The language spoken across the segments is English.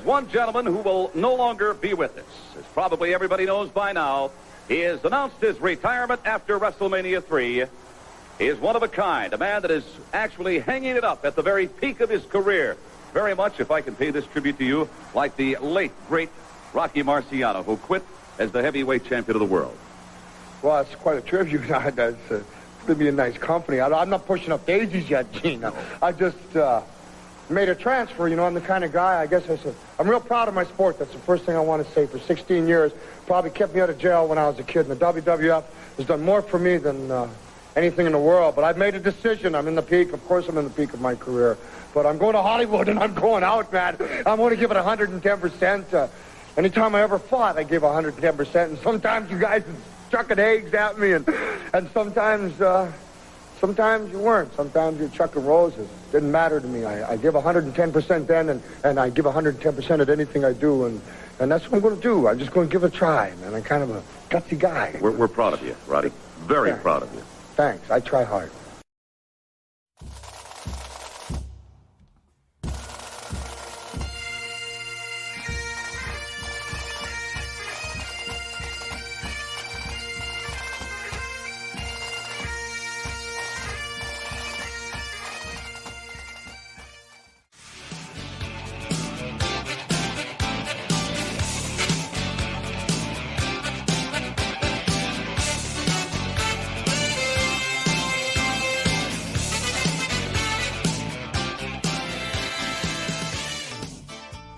one gentleman who will no longer be with us. As probably everybody knows by now, he has announced his retirement after WrestleMania 3. He is one of a kind, a man that is actually hanging it up at the very peak of his career. Very much, if I can pay this tribute to you, like the late, great Rocky Marciano, who quit as the heavyweight champion of the world. Well, it's quite a tribute. That's going to be a nice company. I'm not pushing up daisies yet, Gene. I just made a transfer. You know, I'm the kind of guy, I guess I'm real proud of my sport. That's the first thing I want to say. For 16 years, probably kept me out of jail when I was a kid. And the WWF has done more for me than anything in the world. But I've made a decision. I'm in the peak. Of course, I'm in the peak of my career. But I'm going to Hollywood, and I'm going out, man. I'm going to give it 110%. Anytime I ever fought, I gave 110%. And sometimes you guys chucking eggs at me, and sometimes you weren't. Sometimes you're chucking roses. Didn't matter to me. I give 110% then, and I give 110% at anything I do, and that's what I'm going to do. I'm just going to give it a try, man. I'm kind of a gutsy guy. We're proud of you, Roddy. Very proud of you. Thanks. I try hard.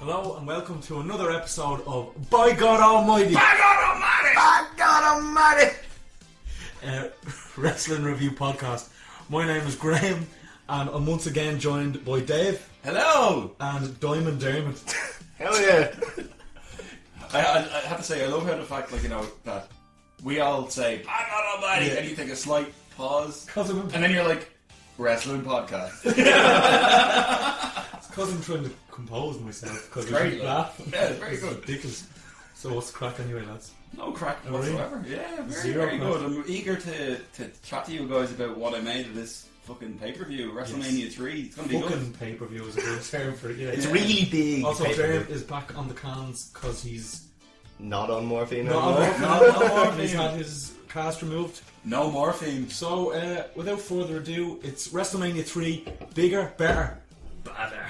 Hello and welcome to another episode of By God Almighty! By God Almighty! By God Almighty! Wrestling Review Podcast. My name is Graham and I'm once again joined by Dave. Hello! And Diamond Dermot. Hell yeah! I have to say, I love how the fact, like, you know, that we all say, By God Almighty! And you take a slight pause. And then you're like, Wrestling Podcast. It's because I'm trying to compose myself. Because great, laugh. Yeah, it's very good. Ridiculous. So what's the crack anyway, lads? No crack Oh, whatsoever. really? Yeah, very, Zero very crack. good. I'm eager to chat to you guys about what I made of this fucking pay-per-view, WrestleMania 3. It's going to be Fucking good. pay-per-view is a good term for it. Yeah. It's really big. Also, pay-per-view. Graham is back on the cans because he's not on morphine not anymore. on morphine. He's had his cast removed. No morphine. So, without further ado, it's WrestleMania 3. Bigger, better, badder.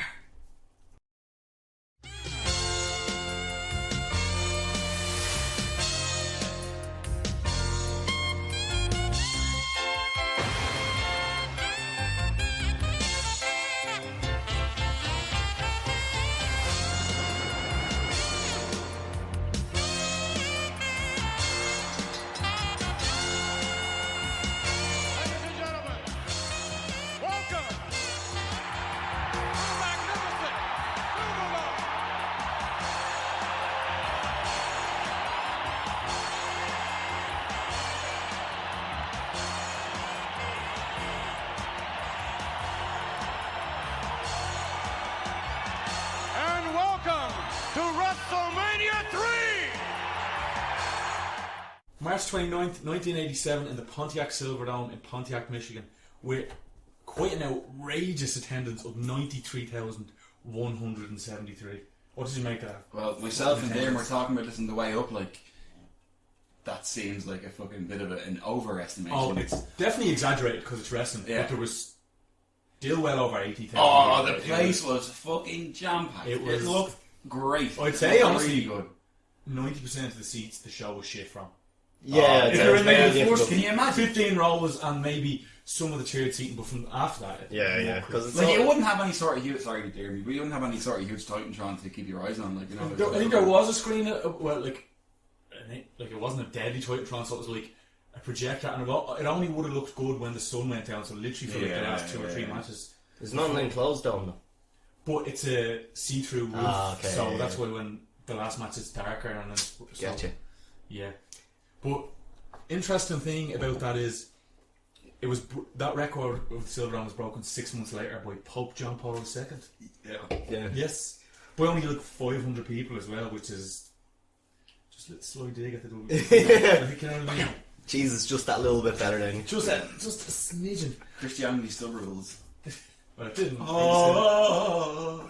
To WrestleMania 3! March 29th, 1987 in the Pontiac Silverdome in Pontiac, Michigan, with quite an outrageous attendance of 93,173. What did you make of that? Well, myself and Dave were talking about this on the way up, like, that seems like a fucking bit of an overestimation. Oh, it's definitely exaggerated because it's wrestling, Yeah. but there was still well over 80,000. Oh, the place was fucking jam-packed. It It looked great. I'd say, It looked honestly, really good. 90% of the seats the show was shit from. Yeah, if you're in maybe the difficult. first Can you imagine? 15 rows and maybe some of the tiered seating, but from after that, Yeah, because it's Like, all, you wouldn't have any sort of huge, sorry to dear me, but you wouldn't have any sort of huge Titantron to keep your eyes on, like, you know. I think there was a screen, well, like it wasn't a deadly Titantron, so it was like a projector, and it only would have looked good when the sun went down, so literally for like the last two or three matches. There's not an enclosed dome though. But it's a see-through roof, Okay, so yeah, that's yeah. why when the last match it's darker and then Gotcha. Yeah, but interesting thing about that is it was that record of the Silverdome was broken 6 months later by Pope John Paul II. Yeah. Yes, by only like 500 people as well, which is just a little slow dig at the double. You know what I mean? Jesus, just that little bit better than Just a smidgen. Christianity still rules. Well, it didn't. Oh.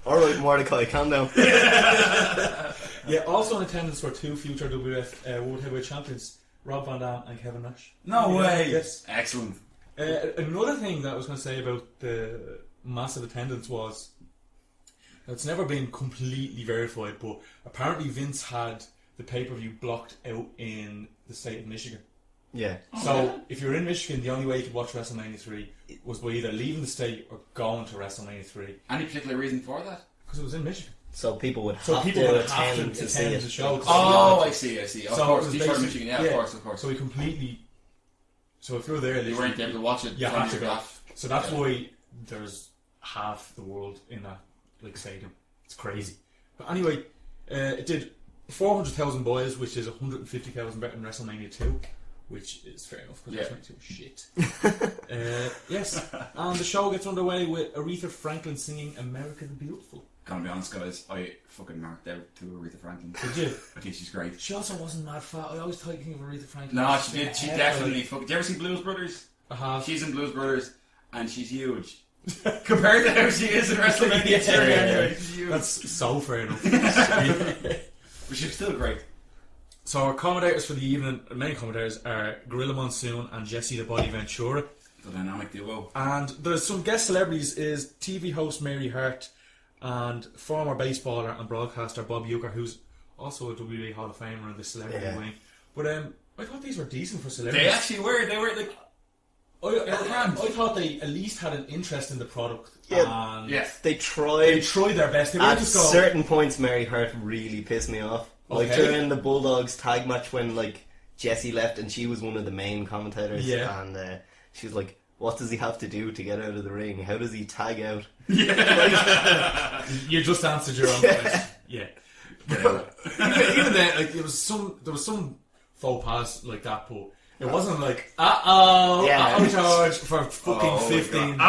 Alright, Mordecai, calm down. Yeah, also in attendance were two future WWF World Heavyweight Champions, Rob Van Dam and Kevin Nash. No way. Yes. Excellent. Another thing that I was going to say about the massive attendance was, it's never been completely verified, but apparently Vince had the pay-per-view blocked out in the state of Michigan. Yeah. So if you're in Michigan, the only way you could watch WrestleMania 3 was by either leaving the state or going to WrestleMania 3. Any particular reason for that? Because it was in Michigan. So people would So have people to would attend have to see it. the show. Oh, I see. Of So course, it was Detroit, basically- Michigan. Yeah, of course. So we completely... So if you're there... You weren't able to watch it. You from have to your go. graph. So that's why there's half the world in that stadium. It's crazy. But anyway, it did 400,000 boys, which is 150,000 better than WrestleMania 2, which is fair enough because WrestleMania 2 is shit. Yes, and the show gets underway with Aretha Franklin singing "America the Beautiful." Gotta be honest, guys, I fucking marked out to Aretha Franklin. Did you? I think she's great. She also wasn't mad fat. I always think of Aretha Franklin. No, she did. She definitely. Did you ever see Blues Brothers? She's in Blues Brothers, and she's huge. Compared to how she is in WrestleMania 3, anyway, she's huge. That's so fair enough. But she's still great. So our commentators for the evening, main commentators, are Gorilla Monsoon and Jesse the Body Ventura. The dynamic duo. And there's some guest celebrities is TV host Mary Hart and former baseballer and broadcaster Bob Uecker, who's also a WWE Hall of Famer in the celebrity wing. But I thought these were decent for celebrities. They actually were. They were like... I thought they at least had an interest in the product. Yeah. And Yes. They tried their best. They at just go, certain points. Mary Hart really pissed me off. Like Okay. during the Bulldogs tag match when like Jessie left and she was one of the main commentators. Yeah. And she was like, "What does he have to do to get out of the ring? How does he tag out?" You just answered your own question. Yeah. Even then, like there was some faux pas like that, but it wasn't like George for fucking 15 minutes.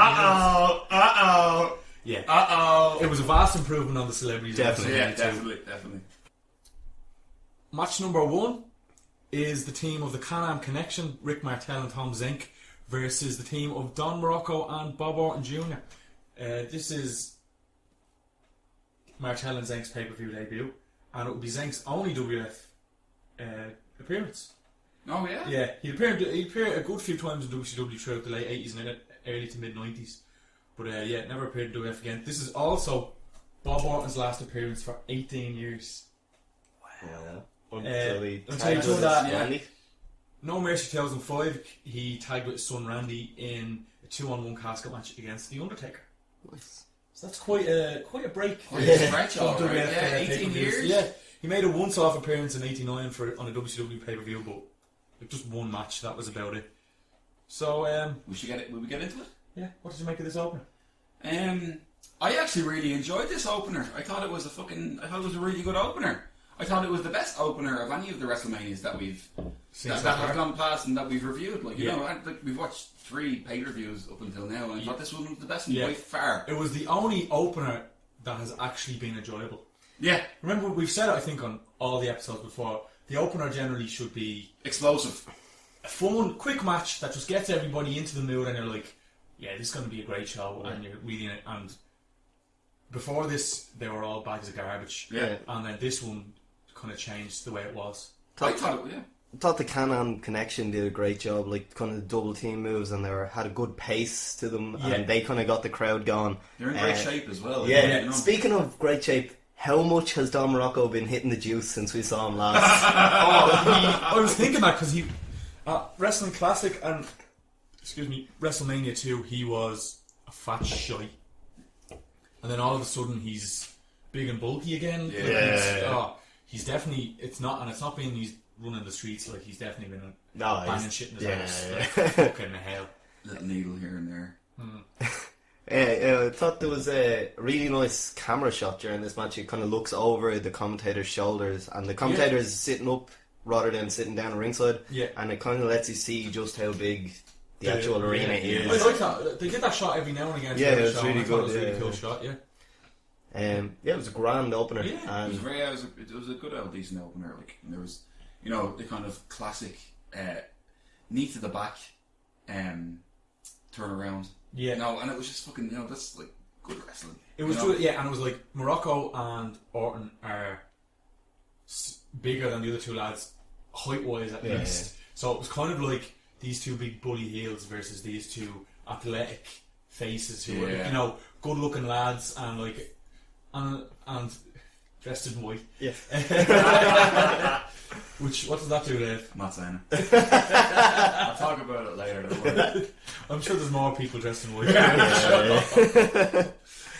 Yeah. It was a vast improvement on the celebrities. Definitely. Yeah, definitely. Match number 1 is the team of the Can-Am Connection, Rick Martel and Tom Zenk, versus the team of Don Morocco and Bob Orton Jr. This is Martel and Zenk's pay-per-view debut, and it will be Zenk's only WF appearance. Oh, yeah? Yeah, he appeared a good few times in WCW throughout the late 80s and early to mid 90s. But never appeared in WF again. This is also Bob Orton's last appearance for 18 years. Wow. Until he until tagged he done with that, Randy. No Mercy 2005, he tagged with his son Randy in a 2-on-1 casket match against The Undertaker. Nice. So that's quite a break. Stretch, From all right. WF, Yeah, 18 pay-per-views. years. Yeah, he made a once-off appearance in '89 on a WCW pay-per-view, but like just one match, that was about it. So, Will we get into it? yeah, what did you make of this opener? I actually really enjoyed this opener. I thought it was a really good opener. I thought it was the best opener of any of the WrestleManias that we've that have gone past and that we've reviewed. Like we've watched 3 pay-per-views up until now, and I thought this one was the best by far. It was the only opener that has actually been enjoyable. Yeah, Remember, we've said it, I think, on all the episodes before. The opener generally should be explosive. a fun, quick match that just gets everybody into the mood, and you're like, yeah, this is going to be a great show, and you're really in it. And before this, they were all bags of garbage. Yeah. And then this one kind of changed the way it was. I thought thought the Can-Am Connection did a great job, like kind of the double team moves, and had a good pace to them, and they kind of got the crowd going. They're in great shape as well. Yeah. You know? Speaking of great shape, how much has Don Morocco been hitting the juice since we saw him last? I was thinking that because he Wrestling Classic and WrestleMania 2, he was a fat shy, and then all of a sudden he's big and bulky again. He's definitely it's not being he's running the streets, like he's definitely been banging shit in his ass like fucking hell. Little needle here and there. I thought there was a really nice camera shot during this match. It kind of looks over the commentator's shoulders, and the commentator's sitting up rather than sitting down at ringside. Yeah, and it kind of lets you see just how big the actual arena is. I like that. They did that shot every now and again. Yeah, it was really good. It was a really cool shot. Yeah. It was a grand opener. Yeah, it was a good old decent opener. Like, and there was, the kind of classic knee to the back turn around. Yeah. And it was just fucking, that's like good wrestling. It was good, yeah, and it was like Morocco and Orton are bigger than the other two lads, height-wise at least. Yeah. So it was kind of like these two big bully heels versus these two athletic faces who were, you know, good-looking lads and like and dressed in white. Yeah. Which, what does that do, Dave? I'm not saying it. I'll talk about it later. Don't worry. I'm sure there's more people dressed in white.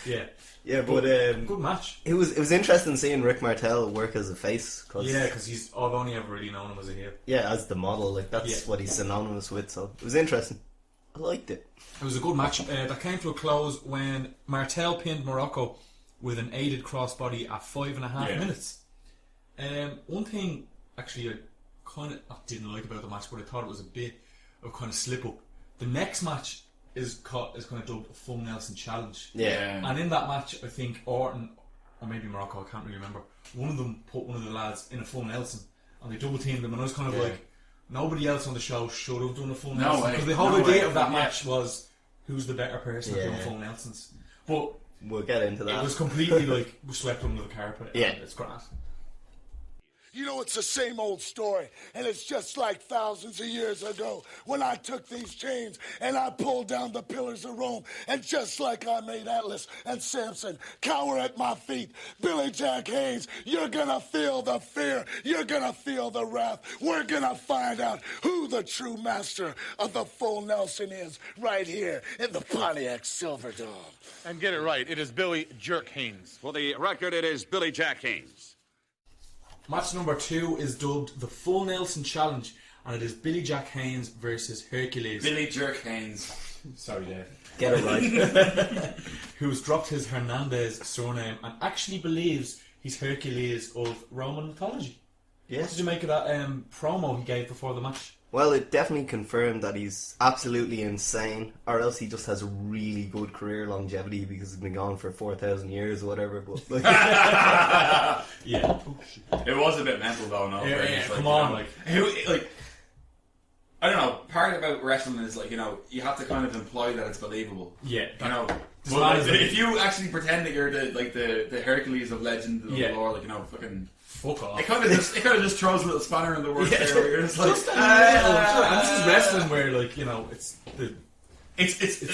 Yeah. Yeah, but good match. It was interesting seeing Rick Martel work as a face. Because I've only ever really known him as a heel. Yeah, as the model, like that's what he's synonymous with. So it was interesting. I liked it. It was a good match that came to a close when Martel pinned Morocco with an aided crossbody at 5.5 minutes. One thing actually I didn't like about the match, but I thought it was a bit of kind of slip up. The next match is kind of dubbed a Full Nelson Challenge. Yeah. And in that match, I think Orton, or maybe Morocco, I can't really remember, one of them put one of the lads in a Full Nelson and they double teamed them, and I was kind of like, nobody else on the show should have done a Full Nelson, because the whole idea of that match was who's the better person at doing Full Nelsons. But we'll get into that. It was completely like swept under the carpet. Yeah, it's grand. You know, it's the same old story, and it's just like thousands of years ago when I took these chains and I pulled down the pillars of Rome, and just like I made Atlas and Samson cower at my feet, Billy Jack Haynes, you're gonna feel the fear, you're gonna feel the wrath. We're gonna find out who the true master of the Full Nelson is right here in the Pontiac Silverdome. And get it right, it is Billy Jerk Haynes. For the record, it is Billy Jack Haynes. Match number 2 is dubbed the Full Nelson Challenge, and it is Billy Jack Haynes versus Hercules. Billy Jerk Haynes. Sorry, Dave. Get it right. Who's dropped his Hernandez surname and actually believes he's Hercules of Roman mythology. Yeah. What did you make of that promo he gave before the match? Well, it definitely confirmed that he's absolutely insane, or else he just has really good career longevity because he's been gone for 4,000 years or whatever. But like, yeah, it was a bit mental though. No, come on, like I don't know. Part about wrestling is like, you know, you have to kind of imply that it's believable. Yeah, you know. But like, if you actually pretend that you're the Hercules of legend of the lore, like, you know, fucking. Fuck off. It kind of just throws a little spanner in the works there. Where you're just like, and this is wrestling where, like, you know, it's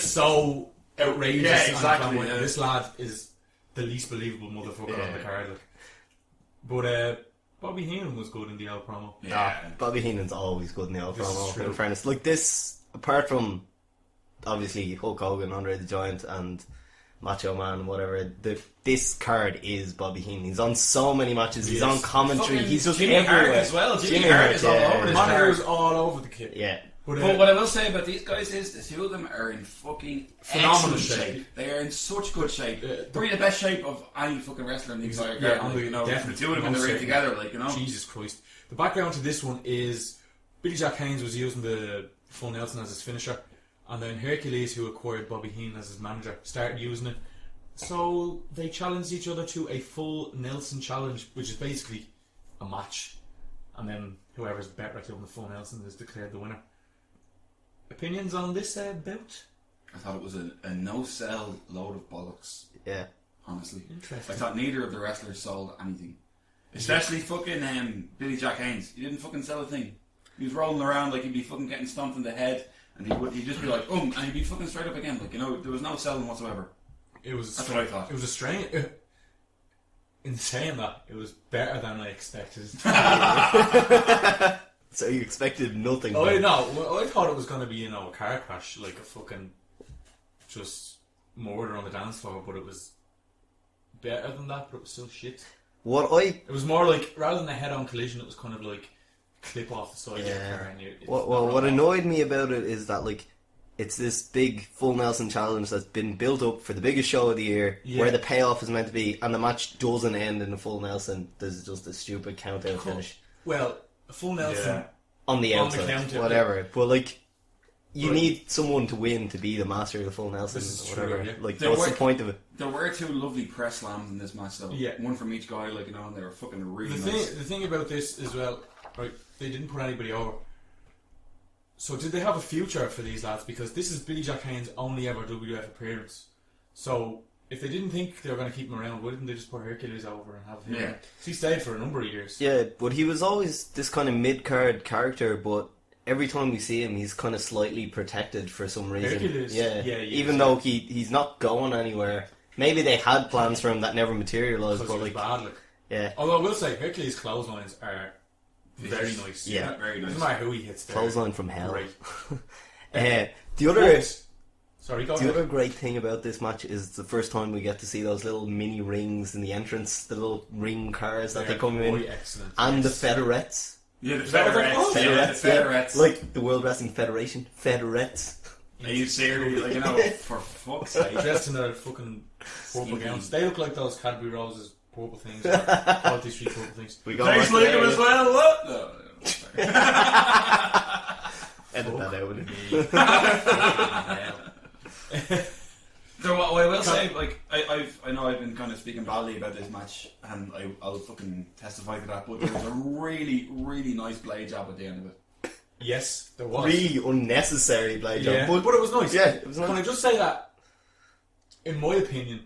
so outrageous. Yeah, exactly. And this lad is the least believable motherfucker on the card. Like. But Bobby Heenan was good in the old promo. Yeah, Bobby Heenan's always good in the old promo. In fairness, like this, apart from obviously Hulk Hogan, Andre the Giant, and Macho Man and whatever, this card is Bobby Heenan. He's on so many matches. He's on commentary. He's just Jimmy everywhere. Hart as well. Jimmy Hart is all over this Monitors all over the kit. Yeah. But what I will say about these guys is the two of them are in fucking phenomenal shape. They are in such good shape. Probably the best shape of any fucking wrestler in the entire card. You know, the two of them in the ring together, like, you know. Jesus Christ. The background to this one is Billy Jack Haynes was using the Full Nelson as his finisher, and then Hercules, who acquired Bobby Heenan as his manager, started using it. So they challenged each other to a Full Nelson Challenge, which is basically a match, and then whoever's better at doing the Full Nelson is declared the winner. Opinions on this bout? I thought it was a no-sell load of bollocks. Yeah. Honestly. Interesting. I thought neither of the wrestlers sold anything. Especially fucking Billy Jack Haynes. He didn't fucking sell a thing. He was rolling around like he'd be fucking getting stomped in the head, and he'd just be like, and he'd be fucking straight up again. Like, you know, there was no selling whatsoever. That's what I thought. It was a strange. In saying that, it was better than I expected. So you expected nothing? Oh no! I thought it was going to be, you know, a car crash, like a fucking just murder on the dance floor. But it was better than that. But it was still shit. It was more like, rather than a head-on collision, it was kind of like clip off the side of the car. And what annoyed me about it is that, like, it's this big Full Nelson Challenge that's been built up for the biggest show of the year, where the payoff is meant to be, and the match doesn't end in a Full Nelson. There's just a stupid countdown finish. Well, a Full Nelson on the outside, counter, whatever. But like, you need someone to win to be the master of the Full Nelson, or whatever. True, yeah. Like, what's the point of it? There were two lovely press slams in this match, though. Yeah. One from each guy, like, you know, and they were fucking really nice. The thing about this as well, right? They didn't put anybody over. So did they have a future for these lads? Because this is Billy Jack Haynes' only ever WWF appearance. So if they didn't think they were going to keep him around, why didn't they just put Hercules over and have him? Yeah. So he stayed for a number of years. Yeah, but he was always this kind of mid-card character, but every time we see him, he's kind of slightly protected for some reason. Hercules. Yeah, even though he's not going anywhere. Maybe they had plans for him that never materialised, but like... bad, like. Yeah. Although I will say, Hercules' clotheslines are very nice. Yeah, very nice. Doesn't matter who he hits there. Clothesline from hell. Great. The other... Sorry, go The ahead. other great thing about this match is it's the first time we get to see those little mini rings in the entrance, the little ring cars that they come in, excellent. and the fedorettes. Yeah, the fedorettes. Yeah, the fedorettes. Like the World Wrestling Federation, fedorettes. Are you serious? Like, you know, for fuck's sake. Dressed in their fucking purple gowns. They look like those Cadbury Roses purple things. Or Quality Street purple things. We got Tastes like them as well, what? No, edit that out. So what I will say, like, I know I've been kind of speaking badly about this match, and I'll fucking testify to that, but there was a really, really nice blade job at the end of it. Yes, there was. Really unnecessary blade job. Yeah, but it was nice. Yeah, it was nice. Can I just say that, in my opinion,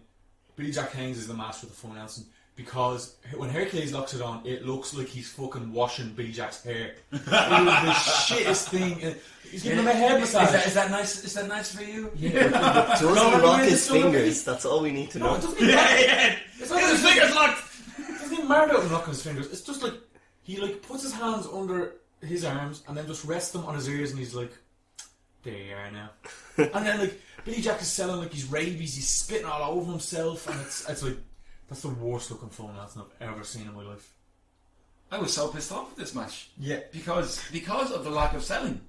Billy Jack Haynes is the master of the full Nelson, because when Hercules locks it on, it looks like he's fucking washing Billy Jack's hair. It was the shittest thing. He's giving him a head massage. Is that nice? Is that nice for you? Yeah. Does he lock his fingers? That's all we need to know. No, it doesn't even matter. Get his fingers locked! It doesn't even matter about him locking his fingers. It's just like, he like puts his hands under his arms and then just rests them on his ears and he's like, there you are now. And then like, Billy Jack is selling like he's rabies, he's spitting all over himself, and it's like, that's the worst looking full Nelson I've ever seen in my life. I was so pissed off with this match. Yeah. Because of the lack of selling.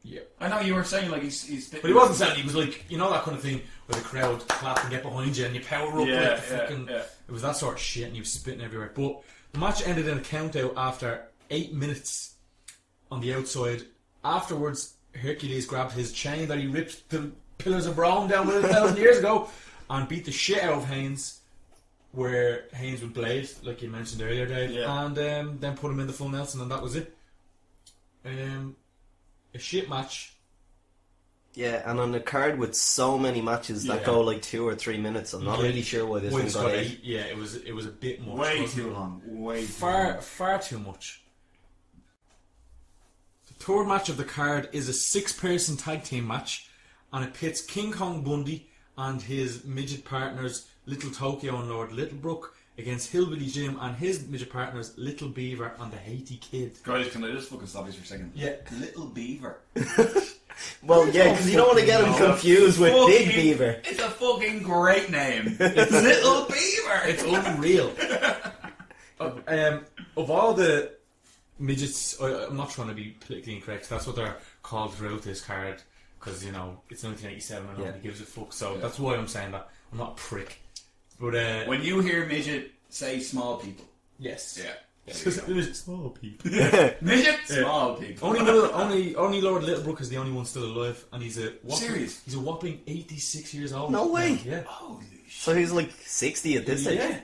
Yeah. I know you were saying like he's but he wasn't selling, he was like, you know that kind of thing where the crowd clap and get behind you and you power up like the fucking... It was that sort of shit and he was spitting everywhere. But the match ended in a count out after 8 minutes on the outside. Afterwards, Hercules grabbed his chain that he ripped the Pillars of Rome down with 1,000 years ago and beat the shit out of Haynes, where Haynes would blade, like you mentioned earlier, Dave, and then put him in the full Nelson, and that was it. A shit match. Yeah, and on a card with so many matches that go like 2 or 3 minutes, I'm not really sure why this one got 8. Yeah, it was a bit much. Way too long. Far too much. The third match of the card is a 6-person tag team match, and it pits King Kong Bundy and his midget partners Little Tokyo and Lord Littlebrook against Hillbilly Jim and his midget partners Little Beaver and the Haiti Kid. Guys, can I just fucking stop you for a second? Yeah. Little Beaver. Well, yeah, because you don't want to get him confused with Big Beaver. It's a fucking great name. It's Little Beaver. It's unreal. Of all the midgets, I'm not trying to be politically incorrect, that's what they're called throughout this card, because, you know, it's 1987 and nobody gives a fuck, so that's why I'm saying that. I'm not a prick. But when you hear midget, say small people. Yes. Yeah. Small people. Midget, small people. Only Lord Littlebrook is the only one still alive, and he's a whopping 86 years old. No way. Yeah. Holy shit. So he's like 60 at this age. Yeah.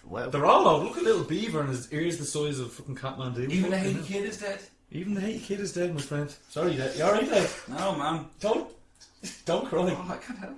Wow. They're all old. Look at Little Beaver, and his ears the size of fucking Kathmandu. Even the Haiti Kid is dead. Even the Haiti Kid is dead, my friend. Sorry, Dad. You alright, Dad? No, man. Don't cry. Oh, I can't help.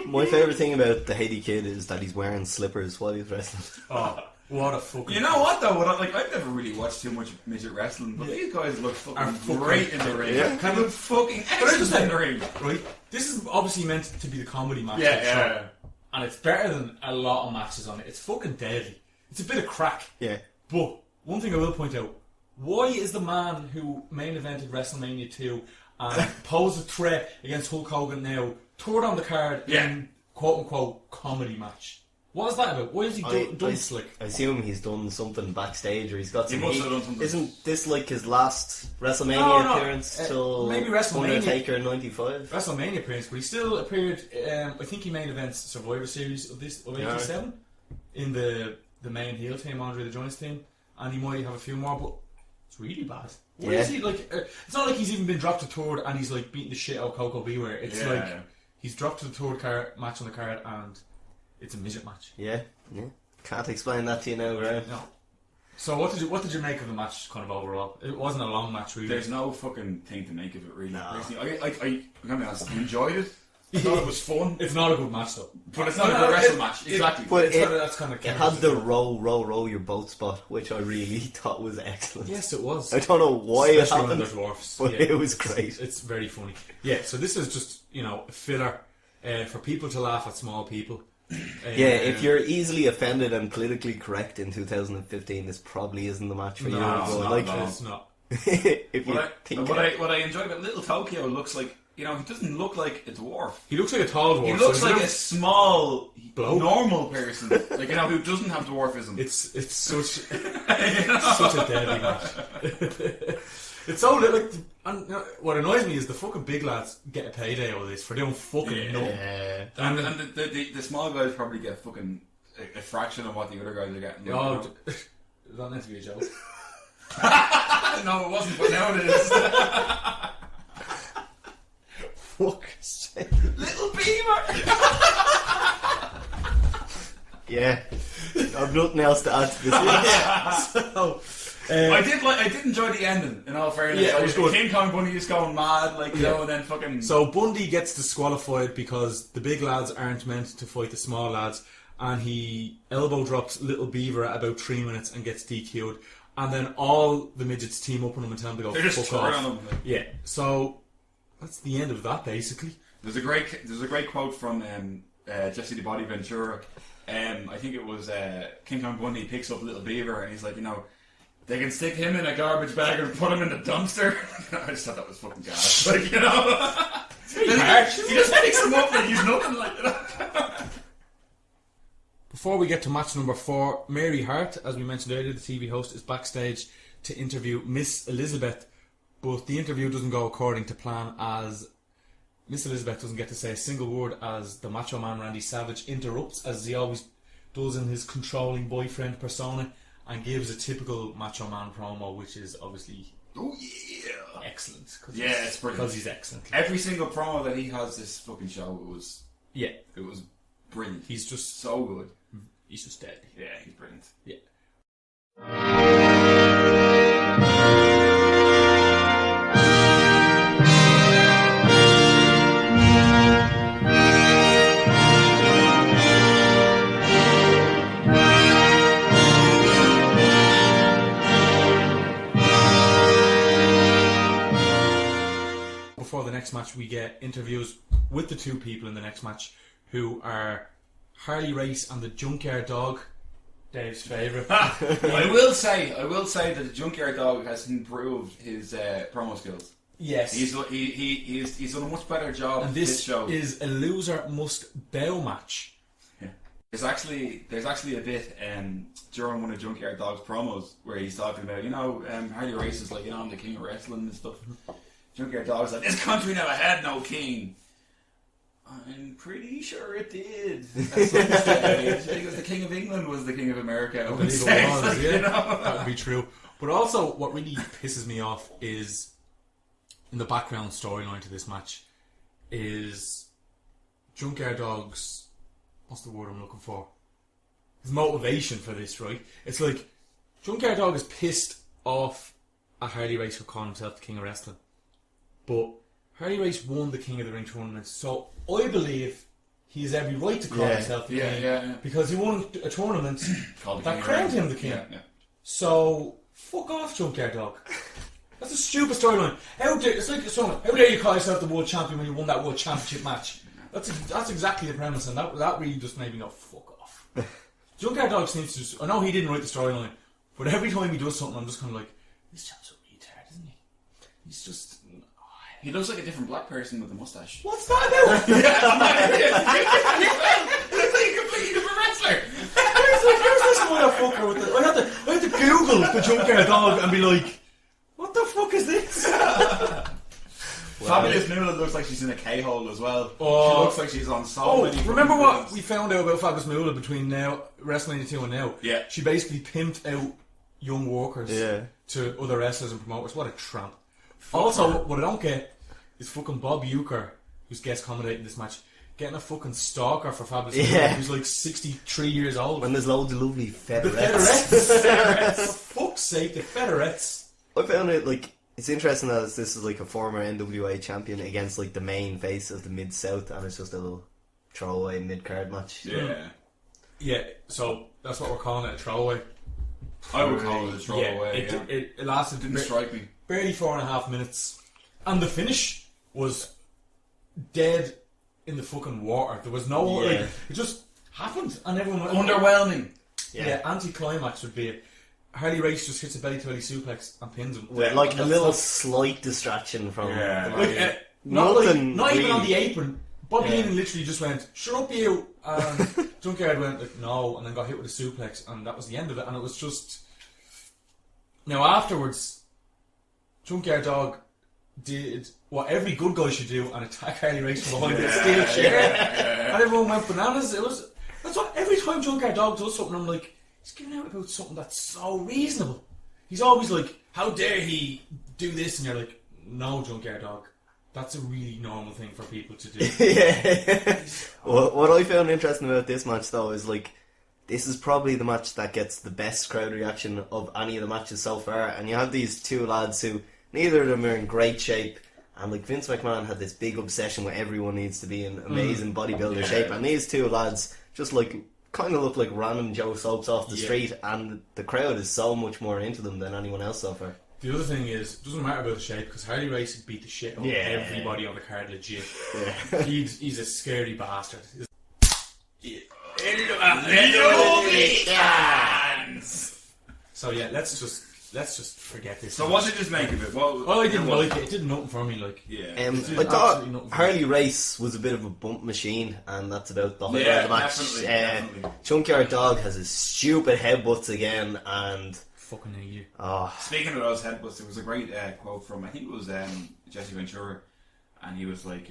My favourite thing about the Haiti Kid is that he's wearing slippers while he's wrestling. Oh, what a fucking... You know what, though? I've never really watched too much midget wrestling, but these guys look fucking great in the ring. Yeah. Kind of fucking excellent in the ring. Right? This is obviously meant to be the comedy match. Yeah. And it's better than a lot of matches on it. It's fucking deadly. It's a bit of crack. Yeah. But, one thing I will point out, why is the man who main evented WrestleMania 2 and posed a threat against Hulk Hogan now third on the card in quote-unquote comedy match? What is that about? Why is he done slick? I assume he's done something backstage, or he's got some... He must have done something. Isn't this like his last WrestleMania appearance till maybe WrestleMania. Undertaker 95? WrestleMania appearance, but he still appeared, I think he main events Survivor Series of 87 in the main heel team, Andre the Giant's team, and he might have a few more, but it's really bad. Why is he like? It's not like he's even been dropped to third and he's like beating the shit out of Coco Beware. It's he's dropped to the third match on the card and it's a midget match. Yeah. Can't explain that to you now, Graham. No. So what did you make of the match, kind of overall? It wasn't a long match, really. There's no fucking thing to make of it, really. No. I gotta be honest, I enjoyed it. I thought it was fun. It's not a good match though. But it's not a good wrestle match. Exactly. But That's kind of it had the row your boat spot, which I really thought was excellent. Yes, it was. I don't know why it Especially when happened, there's dwarfs. but it was great. It's very funny. Yeah, so this is just, a filler for people to laugh at small people. If you're easily offended and politically correct in 2015, this probably isn't the match for you. It's not. If you what I enjoy about Little Tokyo looks like, he doesn't look like a dwarf. He looks like a tall dwarf. He looks like a small, bloke, normal person, who doesn't have dwarfism. It's such such a deadly match. It's so like, and what annoys me is the fucking big lads get a payday out of this for doing fucking nothing. And the small guys probably get fucking a fraction of what the other guys are getting. Oh, is that meant to be a joke? No, it wasn't, but now it is. Fuck's sake. Little Beaver! Yeah. I've nothing else to add to this. I did enjoy the ending, in all fairness. Yeah, it was good. King Kong Bundy is going mad, and then fucking... So Bundy gets disqualified because the big lads aren't meant to fight the small lads, and he elbow drops Little Beaver at about 3 minutes and gets DQ'd, and then all the midgets team up on him and tell him to go They're just fuck off. him. Yeah, so that's the end of that, basically. There's a great quote from Jesse the Body Ventura. I think it was King Kong Bundy picks up Little Beaver and he's like, they can stick him in a garbage bag and put him in the dumpster. I just thought that was fucking gas. He just picks him up like he's nothing like that. Before we get to match number 4, Mary Hart, as we mentioned earlier, the TV host, is backstage to interview Miss Elizabeth, but the interview doesn't go according to plan, as Miss Elizabeth doesn't get to say a single word as the Macho Man Randy Savage interrupts, as he always does in his controlling boyfriend persona, and gives a typical Macho Man promo, which is obviously excellent. It's brilliant. Because he's excellent. Every single promo that he has this fucking show, it was brilliant. He's just so good. He's just dead. Yeah, he's brilliant. Yeah. Before the next match, we get interviews with the two people in the next match, who are Harley Race and the Junkyard Dog, Dave's favourite. I will say that the Junkyard Dog has improved his promo skills. Yes, he's done a much better job. And this show is a loser must bow match. Yeah. There's actually a bit during one of Junkyard Dog's promos where he's talking about Harley Race is like I'm the king of wrestling and stuff. Junkyard Dog's like, this country never had no king. I'm pretty sure it did. At some stage, because the King of England was the King of America. I believe it was, that would be true. But also, what really pisses me off is, in the background storyline to this match, is Junkyard Dog's, what's the word I'm looking for? His motivation for this, right? It's like, Junkyard Dog is pissed off at Harley Race for calling himself the King of Wrestling. But Harley Race won the King of the Ring tournament, so I believe he has every right to call himself the King, because he won a tournament that crowned him the King. So, fuck off, Junkyard Dog. That's a stupid storyline. It's like a song. How dare you call yourself the world champion when you won that world championship match? That's exactly the premise, and that really just made me go, fuck off. Junkyard Dog seems to I know he didn't write the storyline, but every time he does something, I'm just kind of like, this chap's a retard, isn't he? He's just... He looks like a different black person with a mustache. What's that about? He looks like a completely different wrestler. Where's this motherfucker with the... I had to Google the Junkyard Dog and be like, what the fuck is this? Fabulous Moolah looks like she's in a K-hole as well. She looks like she's on so many... remember what we found out about Fabulous Moolah between now Wrestlemania 2 and now? Yeah. She basically pimped out young workers to other wrestlers and promoters. What a tramp. Also, what I don't get is fucking Bob Uecker, who's guest commentating this match, getting a fucking stalker for Fabulous Moolah, who's like 63 years old. When there's loads of lovely featherettes. The featherettes! For fuck's sake, the featherettes. I found it, It's interesting that this is like a former NWA champion against like the main face of the Mid-South, and it's just a little throwaway mid-card match. Yeah, so that's what we're calling it, a throwaway. I would call it a throwaway. It lasted. Didn't strike me. Barely 4.5 minutes, and the finish was dead in the fucking water. There was no like, it just happened, and everyone went underwhelming. Yeah, anti-climax would be it. Harley Race just hits a belly-to-belly suplex and pins him. With like a little slight distraction from not even on the apron. Bobby Heenan literally just went, "Shut up, you!" And Junkyard went like, "No," and then got hit with a suplex, and that was the end of it. And it was just. Now afterwards, Junkyard Dog did what every good guy should do and attack Harley Race from behind the steel chair, and everyone went bananas. That's what every time Junkyard Dog does something, I'm like, he's giving out about something that's so reasonable. He's always like, "How dare he do this?" And you're like, "No, Junkyard Dog. That's a really normal thing for people to do." Well, what I found interesting about this match, though, is like, this is probably the match that gets the best crowd reaction of any of the matches so far. And you have these two lads who, neither of them are in great shape. And like Vince McMahon had this big obsession where everyone needs to be in amazing bodybuilder shape. And these two lads just like kind of look like random Joe Soaps off the street. And the crowd is so much more into them than anyone else so far. The other thing is, it doesn't matter about the shape, because Harley Race beat the shit out of everybody on the card legit. He's a scary bastard. So yeah, let's just forget this. So what did you just make of it? Well, I didn't like it. It did nothing for me. Like, I thought Harley Race was a bit of a bump machine, and that's about the highlight of the match. Definitely. Junkyard Dog has his stupid headbutts again, and fucking hate you. Speaking of those headbutts, there was a great quote from, I think it was Jesse Ventura, and he was like,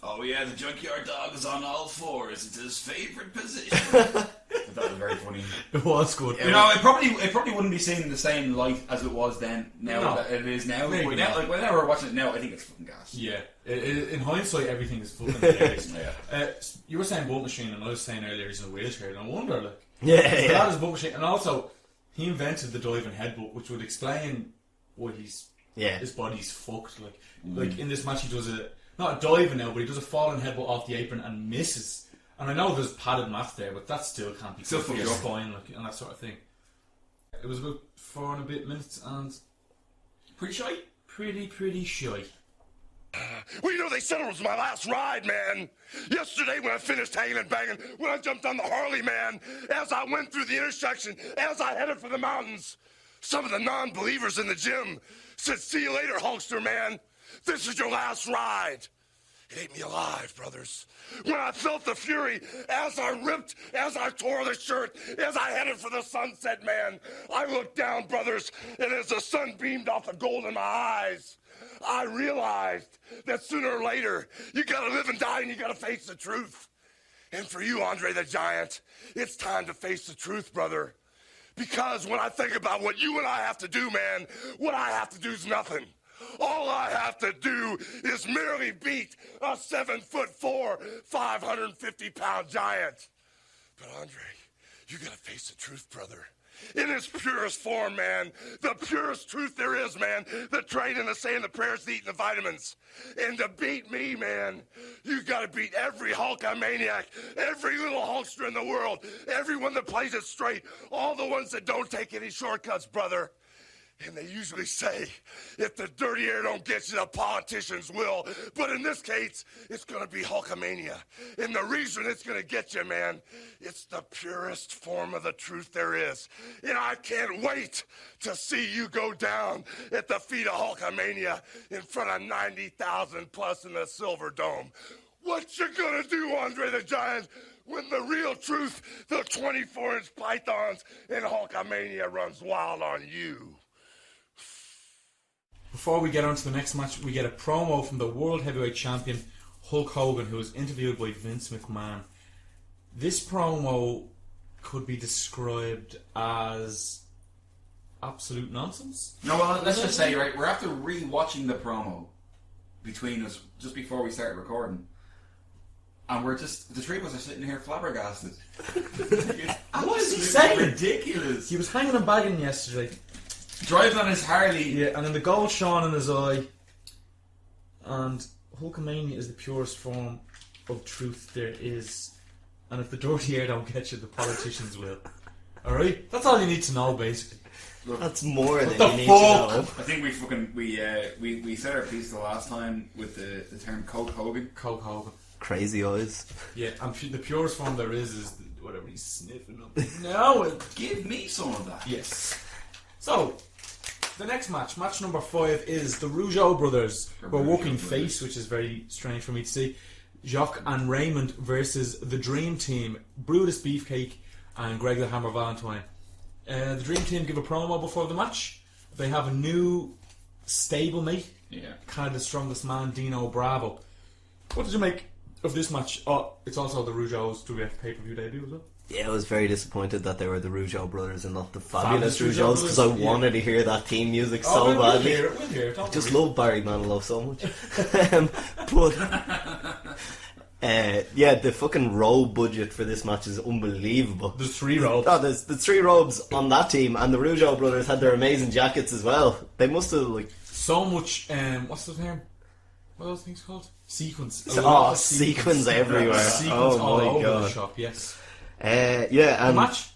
"Oh yeah, the Junkyard Dog is on all fours. It's his favourite position." I thought it was very funny. It was good. You know, it probably wouldn't be seen in the same light as it was then. Now that it is now. Maybe now, like whenever we're watching it now, I think it's fucking gas. Yeah, in hindsight, everything is fucking hilarious. You were saying bump machine, and I was saying earlier he's in a wheelchair. No wonder, like, that is bump machine, and also he invented the diving headbutt, which would explain why his body's fucked. Like in this match, he does not a diving now, but he does a falling headbutt off the apron and misses. And I know there's padded mat there, but that still can't be good for your spine, like, and that sort of thing. It was about 4 and a bit minutes, and pretty shy. Pretty shy. Well, you know, they said it was my last ride, man. Yesterday when I finished hanging and banging, when I jumped on the Harley, man, as I went through the intersection, as I headed for the mountains, some of the non-believers in the gym said, "See you later, Hulkster, man. This is your last ride." It ate me alive, brothers. When I felt the fury, as I ripped, as I tore the shirt, as I headed for the sunset, man, I looked down, brothers, and as the sun beamed off the gold in my eyes, I realized that sooner or later, you gotta live and die and you gotta face the truth. And for you, Andre the Giant, it's time to face the truth, brother. Because when I think about what you and I have to do, man, what I have to do is nothing. All I have to do is merely beat a 7'4", 550-pound giant. But Andre, you gotta face the truth, brother. In its purest form, man. The purest truth there is, man. The training, the saying, the prayers, the eating, the vitamins. And to beat me, man, you gotta beat every Hulkamaniac, every little Hulkster in the world, everyone that plays it straight, all the ones that don't take any shortcuts, brother. And they usually say, if the dirty air don't get you, the politicians will. But in this case, it's going to be Hulkamania. And the reason it's going to get you, man, it's the purest form of the truth there is. And I can't wait to see you go down at the feet of Hulkamania in front of 90,000 plus in the Silverdome. What you going to do, Andre the Giant, when the real truth, the 24-inch pythons and Hulkamania runs wild on you? Before we get on to the next match, we get a promo from the World Heavyweight Champion Hulk Hogan, who was interviewed by Vince McMahon. This promo could be described as absolute nonsense. No, well, let's just say, right, we're after re-watching the promo between us just before we started recording. And we're just, the three of us are sitting here flabbergasted. What is he saying? Ridiculous. He was hanging and bagging yesterday. Drives on his Harley. Yeah, and then the gold shone in his eye. And Hulkamania is the purest form of truth there is. And if the dirty air don't get you, the politicians will. Alright? That's all you need to know, basically. Look, That's more than the you need to know. I think we said our piece the last time with the term Coke Hogan. Coke Hogan. Crazy eyes. Yeah, and the purest form there is whatever he's sniffing up. No, Give me some of that. yes. So, the next match number 5, is the Rougeau brothers, who are working face, which is very strange for me to see. Jacques and Raymond versus the Dream Team, Brutus Beefcake and Greg the Hammer Valentine. The Dream Team give a promo before the match. They have a new stablemate, kind of the strongest man, Dino Bravo. What did you make of this match? Oh, it's also the Rougeau's WF pay-per-view debut, was it? Yeah, I was very disappointed that they were the Rougeau brothers and not the Fabulous Fabulous Rougeaus, Rougeaus, because I yeah. wanted to hear that theme music Oh, so we'll badly. hear it, we'll hear it. Don't Just worry. love Barry Manilow so much. Yeah, the fucking robe budget for this match is unbelievable. There's 3 robes. Oh, there's 3 robes on that team, and the Rougeau brothers had their amazing jackets as well. They must have, like... So much, what's the term? What are those things called? Sequins. A Oh, lot of sequins everywhere. Sequins Oh all my over the God. shop, yes. Yeah, The and... match?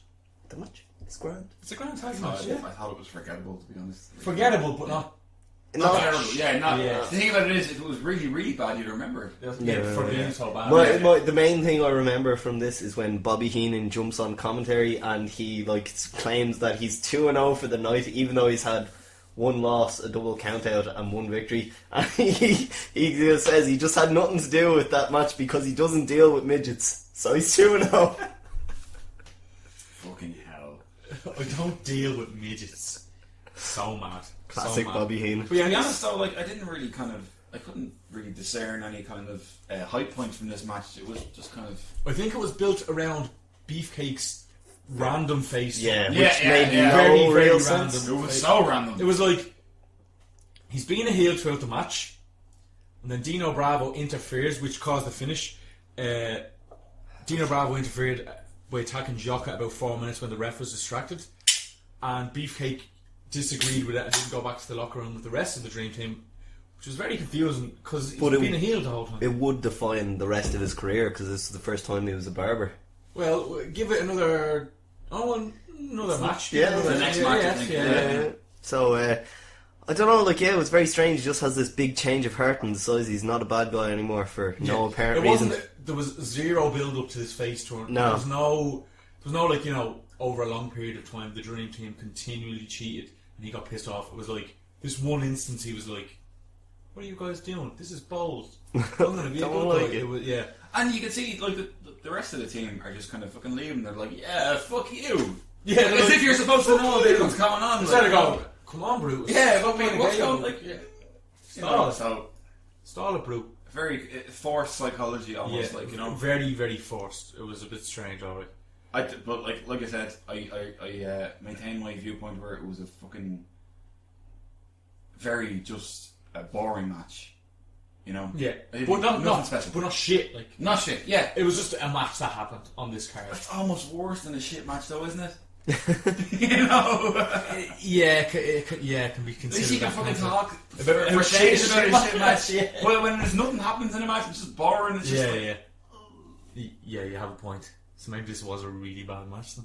The match? It's grand. It's a grand tag I match, yeah. thought it was forgettable, to be honest. Forgettable, but not... Not terrible. Yeah, not. Yeah. The thing about it is, if it was really, really bad, you'd remember it. Yeah, for being so bad. The main thing I remember from this is when Bobby Heenan jumps on commentary and he claims that he's 2-0 for the night, even though he's had 1 loss, a double countout, and 1 victory. And he just says he just had nothing to do with that match because he doesn't deal with midgets, so he's 2-0. Fucking hell. I don't deal with midgets. So mad. Classic so mad. Bobby Heenan. But yeah, To be honest though, I didn't really I couldn't really discern any kind of high point from this match. It was just kind of... I think it was built around Beefcake's random face. Yeah, Yeah, which yeah, made yeah. no Very, very real random. sense. It was so random. It was like he's being a heel throughout the match, and then Dino Bravo interferes, which caused the finish. Dino Bravo interfered by attacking Jocka about 4 minutes when the ref was distracted, and Beefcake disagreed with it and didn't go back to the locker room with the rest of the Dream Team, which was very confusing because he's been a heel the whole time. It would define the rest of his career because this is the first time he was a barber. Well, give it another match. Yeah, Another- the next match, I think. Yeah. So, I don't know, it was very strange. He just has this big change of heart and decides he's not a bad guy anymore for no apparent reason. There was zero build up to this face turn. No. There was no over a long period of time the Dream Team continually cheated and he got pissed off. It was like this one instance he was like, "What are you guys doing? This is bold. I'm gonna be a Don't good like guy." it. Was, yeah. And you can see, the rest of the team are just kind of fucking leaving. They're like, yeah, fuck you. Yeah, Like, as if you're supposed to know what's going on. Instead of like, going, "Come on, Bruce." yeah, but I mean, what's going on? Stall it. So, Stall it, Bruce. very forced psychology almost, very, very forced. It was a bit strange, alright. But like I said, I maintain my viewpoint where it was a fucking very just a boring match, Yeah, It- but nothing not special. but not shit. Like Not shit. Yeah, it was just a match that happened on this card. it's almost worse than a shit match, though, isn't it? You know. Yeah, it can be At least considered. you can that fucking kind of- talk About for shit days about a shit match. Yeah. Well, when there's nothing happens in a match, it's just boring. It's just Yeah, you have a point. So maybe this was a really bad match then.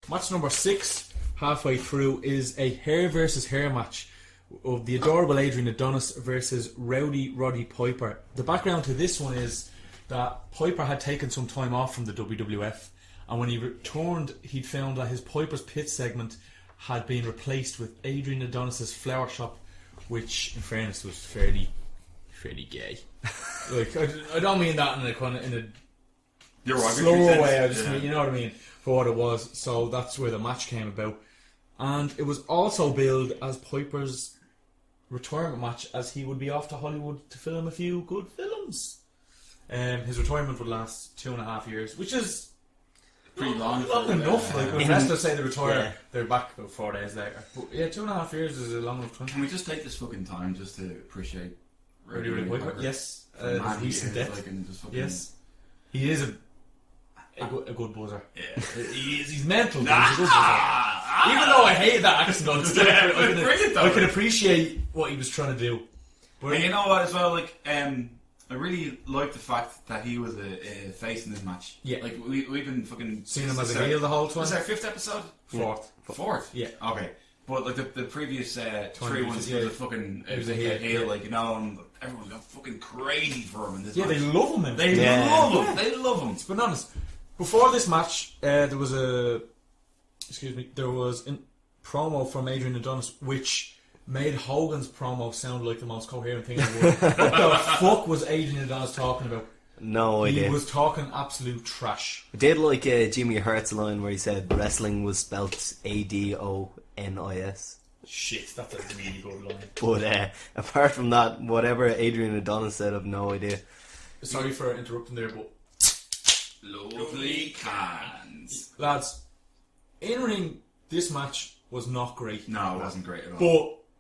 Match number 6, halfway through, is a hair versus hair match of the adorable Adrian Adonis versus Rowdy Roddy Piper. The background to this one is that Piper had taken some time off from the WWF, and when he returned, he'd found that his Piper's Pit segment had been replaced with Adrian Adonis's Flower Shop, which, in fairness, was fairly gay. Like, I don't mean that in a kind of in a slower way. I just mean, you know what I mean, for what it was. So that's where the match came about, and it was also billed as Piper's retirement match, as he would be off to Hollywood to film a few good films. His retirement would last 2.5 years, which is pretty long. Long enough. Like when wrestlers say they retire, Yeah. they're back about 4 days later. But yeah, 2.5 years is a long enough time. Can we just take this fucking time just to appreciate Really quick. Yes, his recent death. Like, and just fucking, Yes, he is a good buzzer. Yeah. He's mental. But he's a good buzzer. Even though I hate that accent, I can appreciate what he was trying to do. But and you know what, as well, like, I really like the fact that he was a face in this match. Yeah. Like, we've been fucking... seen him as a heel the whole time. Was our 5th episode? Fourth? Yeah. Okay. But, like, the previous 3 ones, he was a fucking... He was a heel, like, you know, and everyone's got fucking crazy for him in this match. They love him. They love him. They love him. To be honest, before this match, there was a promo from Adrian Adonis, which made Hogan's promo sound like the most coherent thing in the world. What the fuck was Adrian Adonis talking about? No idea. He was talking absolute trash. I did like Jimmy Hart's line where he said wrestling was spelt Adonis. Shit, that's a really good line. But apart from that, whatever Adrian Adonis said, I've no idea. Sorry for interrupting there, but Lovely cans. lads, in ring, this match was not great. No, it wasn't great at all.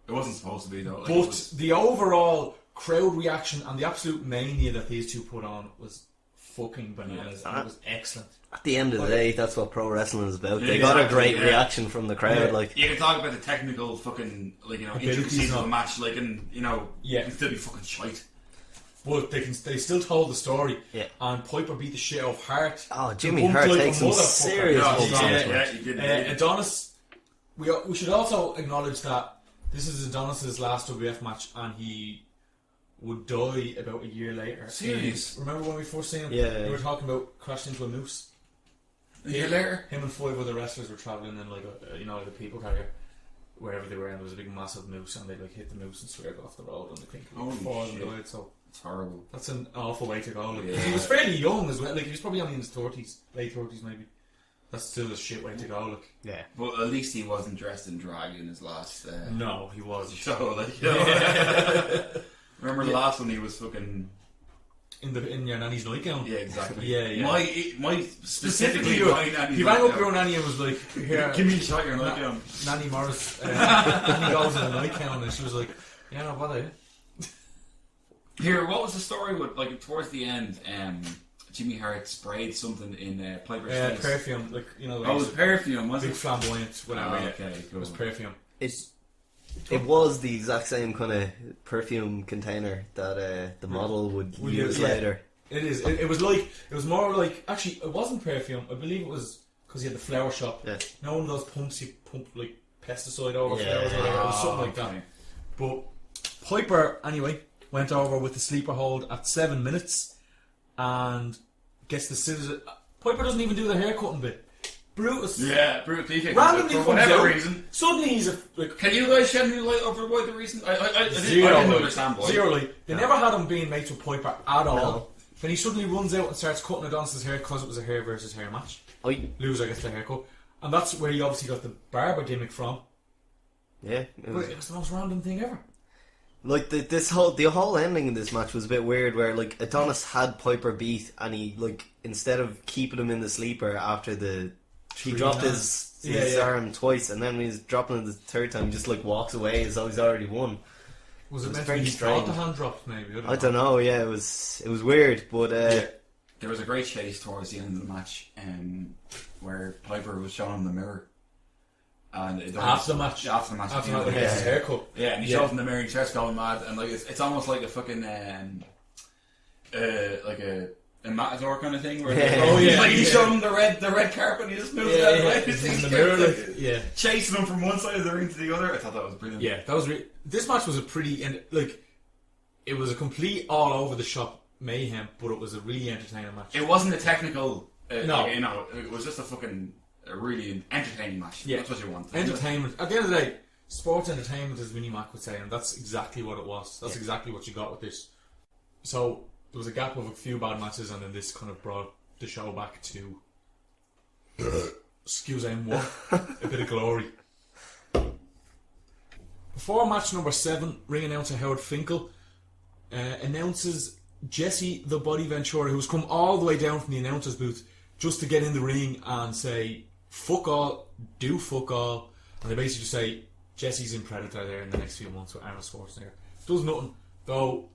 But it wasn't supposed to be, though. Like, But the overall crowd reaction and the absolute mania that these two put on was fucking bananas. And it was excellent. At the end of the day, that's what pro wrestling is about. They Yeah, got a exactly, great reaction from the crowd. Yeah. Like, you can talk about the technical fucking, like, you know, Abilities intricacies of of- a match, like, and, you know, Yeah. it can still be fucking shite. But they still told the story. Yeah. And Piper beat the shit out of Hart. oh, Jimmy Bumped Hart like takes a some motherfucker. serious Yeah, bumps on yeah, this yeah, match. you did. Adonis, we should also acknowledge that this is Adonis' last WF match, and he would die about a year later. Serious? Remember when we first seen him? Yeah. We were talking about crashed into a moose. A year later? Him and 5 other wrestlers were travelling in like a people carrier, wherever they were, and there was a big massive moose, and they like hit the moose and swerved off the road, and I think Holy 4 of them shit. died. So It's horrible. that's an awful way to go. Like, Yeah. he was fairly young as well. Like he was probably only in his 30s, late 30s maybe. That's still a shit way to go. Like, Yeah. But at least he wasn't dressed in drag in his last no, he wasn't. show. Like, you know. Remember the last one he was fucking... In your nanny's nightgown. Yeah, exactly. Yeah. My specifically you, my nanny. he rang up your nanny and was like, "Here, Give me a shot, your nightgown. Nanny Morris, Nanny goes in a nightgown," and she was like, "Yeah, no bother." Here, what was the story with, like, towards the end, Jimmy Hart sprayed something in Piper's face? Perfume, like Oh, it was perfume, was big it? flamboyant, whatever. Oh, okay, It cool. was perfume. It was the exact same kind of perfume container that the model would Well, use yeah. later. It is. It was more like, actually, it wasn't perfume. I believe it was because he had the flower shop. Yeah. No one of those pumps you pump like pesticide over Yeah. flowers or whatever. It was something like okay. that. But Piper, anyway, went over with the sleeper hold at 7 minutes and gets the scissors. Piper doesn't even do the haircutting bit. Brutus. Yeah, Brutus. Randomly For comes whatever out. reason. Suddenly he's a like Can you guys shed any light over why the reason? I zero. didn't understand why. Zero light. They never had him being mates with Piper at all. No. Then he suddenly runs out and starts cutting Adonis' hair because it was a hair versus hair match. Loser gets the haircut. And that's where he obviously got the barber gimmick from. Yeah. But it was the most random thing ever. Like the whole ending of this match was a bit weird, where like Adonis had Piper beat, and he like instead of keeping him in the sleeper after he dropped his arm twice, and then when he's dropping it the third time, he just like walks away as though he's already won. Was it It's meant to very be he thought the strange. hand dropped maybe? I don't know. Yeah, it was weird, but There was a great chase towards the end of the match, where Piper was showing him the mirror. And After the match. After the match. After that, when he gets his haircut. Yeah, and he shows him the mirror and he starts going mad, and like it's almost like a fucking like a matador kind of thing where he's showing him the red carpet and he just moves that way. He's in the mirror, like, chasing him from one side of the ring to the other. I thought that was brilliant. Yeah, that was this match was a pretty it was a complete all over the shop mayhem, but it was a really entertaining match. It wasn't a technical No. you know, it was just a really entertaining match. Yeah. That's what you want. Entertainment. At the end of the day, sports entertainment, as Vinnie Mac would say, and that's exactly what it was. That's exactly what you got with this. So there was a gap of a few bad matches, and then this kind of brought the show back to excusez-moi, a bit of glory. Before match number 7, ring announcer Howard Finkel announces Jesse the Body Ventura, who's come all the way down from the announcer's booth just to get in the ring and say, fuck all, do fuck all. And they basically just say, Jesse's in Predator there in the next few months with Arnold Schwarzenegger. Does nothing. Though,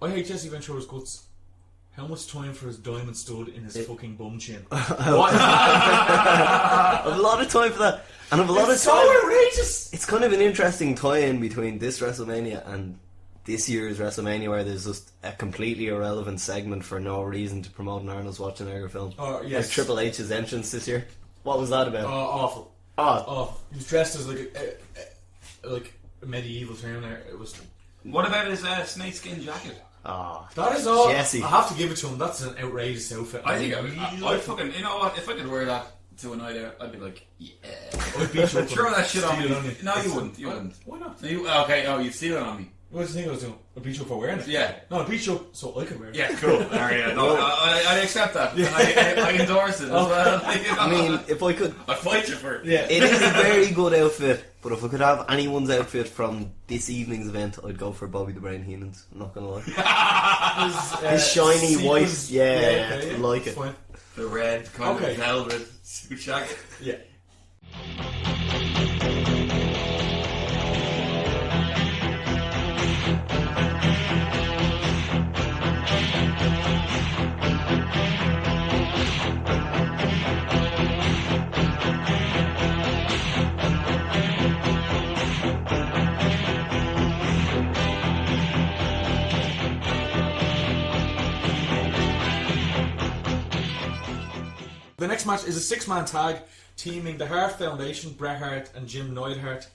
I hate Jesse Ventura's guts. How much time for his diamond stud in his fucking bum chin? What? I have a lot of time for that. And I have a lot of time. It's so outrageous! It's kind of an interesting tie-in between this WrestleMania and this year's WrestleMania, where there's just a completely irrelevant segment for no reason to promote an Arnold Schwarzenegger film. Oh, yes. Like Triple H's entrance this year. What was that about? Awful. Oh. He was dressed as like a medieval town there. It was... What about his snakeskin jacket? Oh, that is all. Jesse. I have to give it to him. That's an outrageous outfit. I think I'd fucking, you know what? If I could wear that to a night out, I'd be like, yeah. I'd beat you up. Throw that shit on me. You. No, you wouldn't. You wouldn't. Why not? Okay, you'd steal it on me. What do you think I was doing? I'd beat you up for wearing it. Yeah. No, I'd beat you up so I could wear it. Yeah, cool. Alright, no, I accept that. Yeah. I endorse it as well. I mean, if I could... I'd fight you for it. Yeah. It is a very good outfit, but if I could have anyone's outfit from this evening's event, I'd go for Bobby the Brain Heenan's. I'm not going to lie. His shiny white... Yeah, I like it. Fine. The red kind of velvet suit jacket. Yeah. The next match is a 6-man tag teaming the Hart Foundation, Bret Hart and Jim Neidhart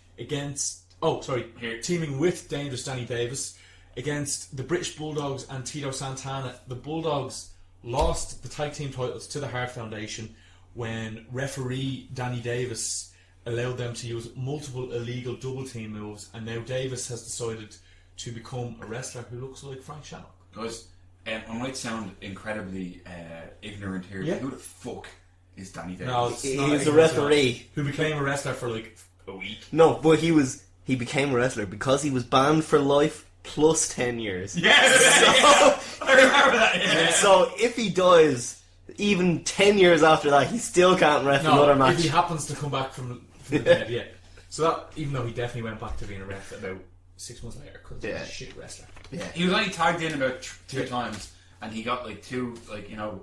teaming with Dangerous Danny Davis against the British Bulldogs and Tito Santana. The Bulldogs lost the tag team titles to the Hart Foundation when referee Danny Davis allowed them to use multiple illegal double team moves, and now Davis has decided to become a wrestler who looks like Frank Shamrock. Guys, I might sound incredibly ignorant here, but who the fuck is Danny Davis? No, he's a referee who became a wrestler for like a week. No, but he became a wrestler because he was banned for life plus 10 years. Yeah, I remember that. Yeah. So if he dies, even 10 years after that, he still can't ref another match. If he happens to come back from the dead, yeah. So that, even though he definitely went back to being a ref about 6 months later, because he's a shit wrestler. Yeah. He was only tagged in about 2 times, and he got like 2,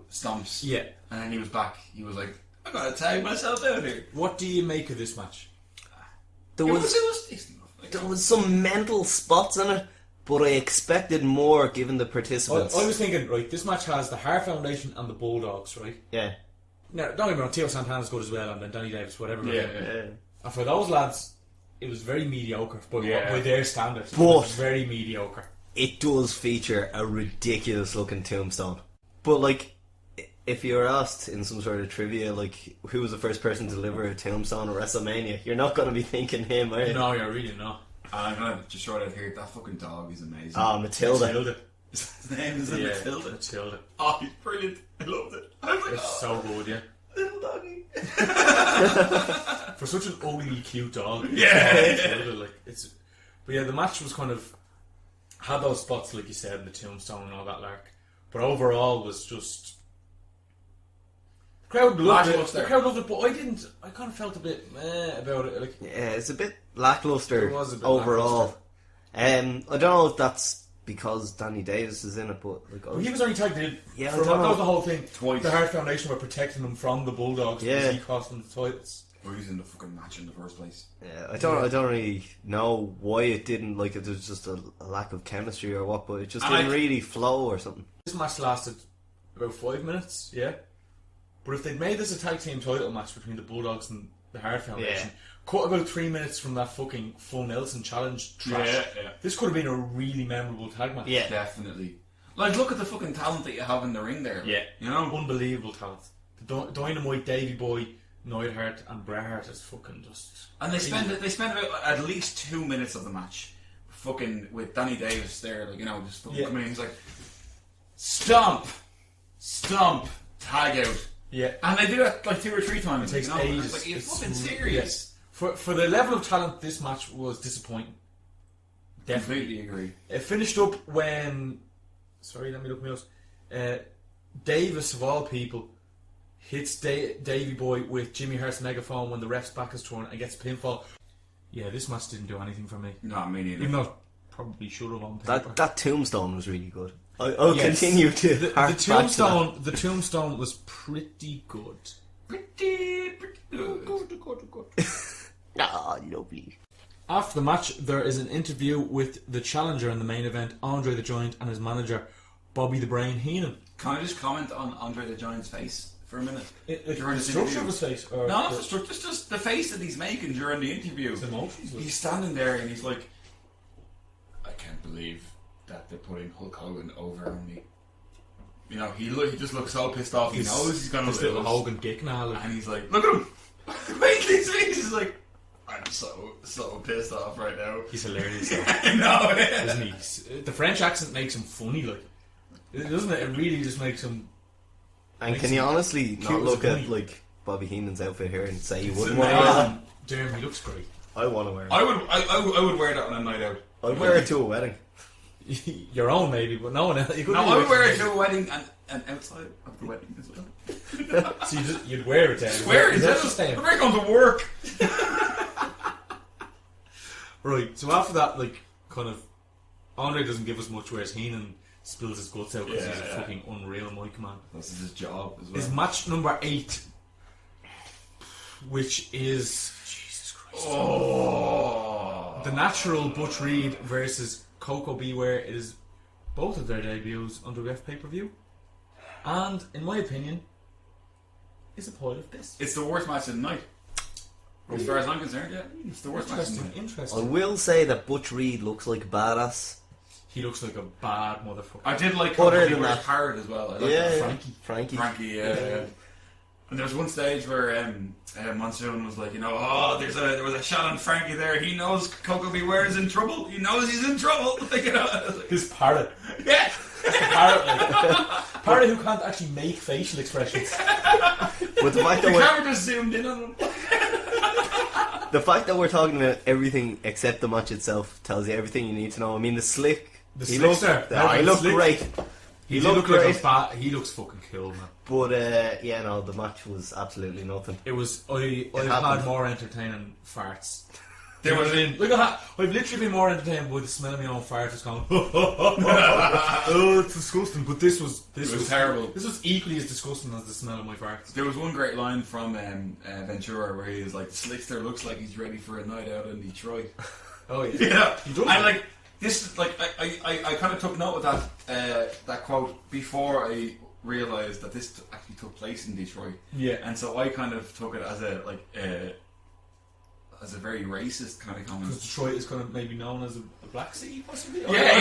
stumps. Yeah. And then he was back. He was like, I gotta tag myself out here. What do you make of this match? There was some mental spots in it, but I expected more given the participants. I was thinking, right, this match has the Hart Foundation and the Bulldogs, right? Yeah. Now, don't get me wrong, Tito Santana's good as well, and then Danny Davis, whatever. Yeah. And for those lads, it was very mediocre by their standards. But it was very mediocre. It does feature a ridiculous looking tombstone. But like, if you're asked in some sort of trivia, like, who was the first person to deliver a tombstone at WrestleMania, you're not going to be thinking him, are you? No, you're really not. I'm gonna just throw it out here. That fucking dog is amazing. Oh, Matilda. His name is Matilda. Matilda. Oh, he's brilliant. I loved it. I was like, It's so good, yeah. little doggy. For such an ugly, cute dog. Yeah. But yeah, the match was kind of had those spots, like you said, in the tombstone and all that lark. But overall was just... The crowd loved it, but I kind of felt a bit meh about it. Like, Yeah, it's a bit lackluster It was a bit overall. I don't know if that's because Danny Davis is in it, but like, he was only tagged in. Yeah, that was the whole thing. Twice. The Hart Foundation were protecting him from the Bulldogs because he cost them the titles. Or he's in the fucking match in the first place. Yeah, I don't really know why it didn't, like, if there's just a lack of chemistry or what, but it just didn't really flow or something. This match lasted about 5 minutes, yeah. But if they'd made this a tag team title match between the Bulldogs and the Hart Foundation, cut about 3 minutes from that fucking Full Nelson challenge trash, this could have been a really memorable tag match. Yeah, definitely. Like, look at the fucking talent that you have in the ring there. Yeah, you know, unbelievable talent. The Dynamite, Davey Boy, Neidhart, and Bret Hart is fucking just. And they spend about at least 2 minutes of the match, fucking with Danny Davis there, like, you know, just fucking coming in. He's like, stomp, tag out. Yeah, and they do it like 2 or 3 times. It takes ages. It's like, you're fucking serious. For the level of talent, this match was disappointing. Definitely Completely agree. It finished up when Sorry, let me look my notes. Davis, of all people, hits Davey Boy with Jimmy Hurt's megaphone when the ref's back is turned and gets a pinfall. Yeah, this match didn't do anything for me. No, me neither. Even though it probably should have on paper. That tombstone was really good. I'll continue to the tombstone was pretty good. Pretty good. Ah, lovely. After the match, there is an interview with the challenger in the main event, Andre the Giant, and his manager, Bobby the Brain Heenan. Can I just comment on Andre the Giant's face for a minute? The structure of his face? Or no, not the structure, just the face that he's making during the interview. His emotions. He's standing there and he's like, I can't believe that they're putting Hulk Hogan over on me. You know, he just looks so pissed off. He knows he's going to lose. Little Hogan dick now. And he's like, look at him! Wait, his face is like, I'm so pissed off right now. He's hilarious. I know, isn't he? The French accent makes him funny, like. Doesn't it? It really just makes him... And can you honestly not look at, like, Bobby Heenan's outfit here and say you wouldn't wear that? Damn, he looks great. I want to wear it. I would wear that on a night out. I'd wear it to a wedding. Your own, maybe, but no one else. I would wear it to a wedding and outside of the wedding as well. So you'd wear it then? Just wear it. I'm not going to work. Right, so after that, like, kind of, Andre doesn't give us much, whereas Heenan spills his guts out because he's a fucking unreal mic man. This is his job as well. Is match number 8, which is Jesus Christ. The Natural Butch Reed versus Coco Beware. It is both of their debuts on WF pay-per-view, and in my opinion, is a pile of piss. It's the worst match of the night. As far as I'm concerned, yeah, it's the worst match of the night. Interesting. I will say that Butch Reed looks like a badass. He looks like a bad motherfucker. I did like Coco Beware's parrot as well. I like Frankie, yeah. And there was one stage where Monsoon was like, you know, there was a shot on Frankie there. He knows Coco Beware is in trouble. He knows he's in trouble. Like, you know, his parrot. Yeah. It's the parrot. Like, parrot who can't actually make facial expressions. But the fact that the camera just zoomed in on him. The fact that we're talking about everything except the match itself tells you everything you need to know. I mean, he looks great. He looked great. He looks fucking cool, man. But the match was absolutely nothing. It was. I've had more entertaining farts. There was look at that. I've literally been more entertained by the smell of my own farts. Just going, oh, it's disgusting. But this was terrible. This was equally as disgusting as the smell of my farts. There was one great line from Ventura where he was like, "Slickster looks like he's ready for a night out in Detroit." Oh yeah, yeah. I like this. Like I kind of took note of that quote before I realised that this actually took place in Detroit. Yeah, and so I kind of took it as a very racist kind of comment. Because Detroit is kind of maybe known as a black city, possibly? Yeah,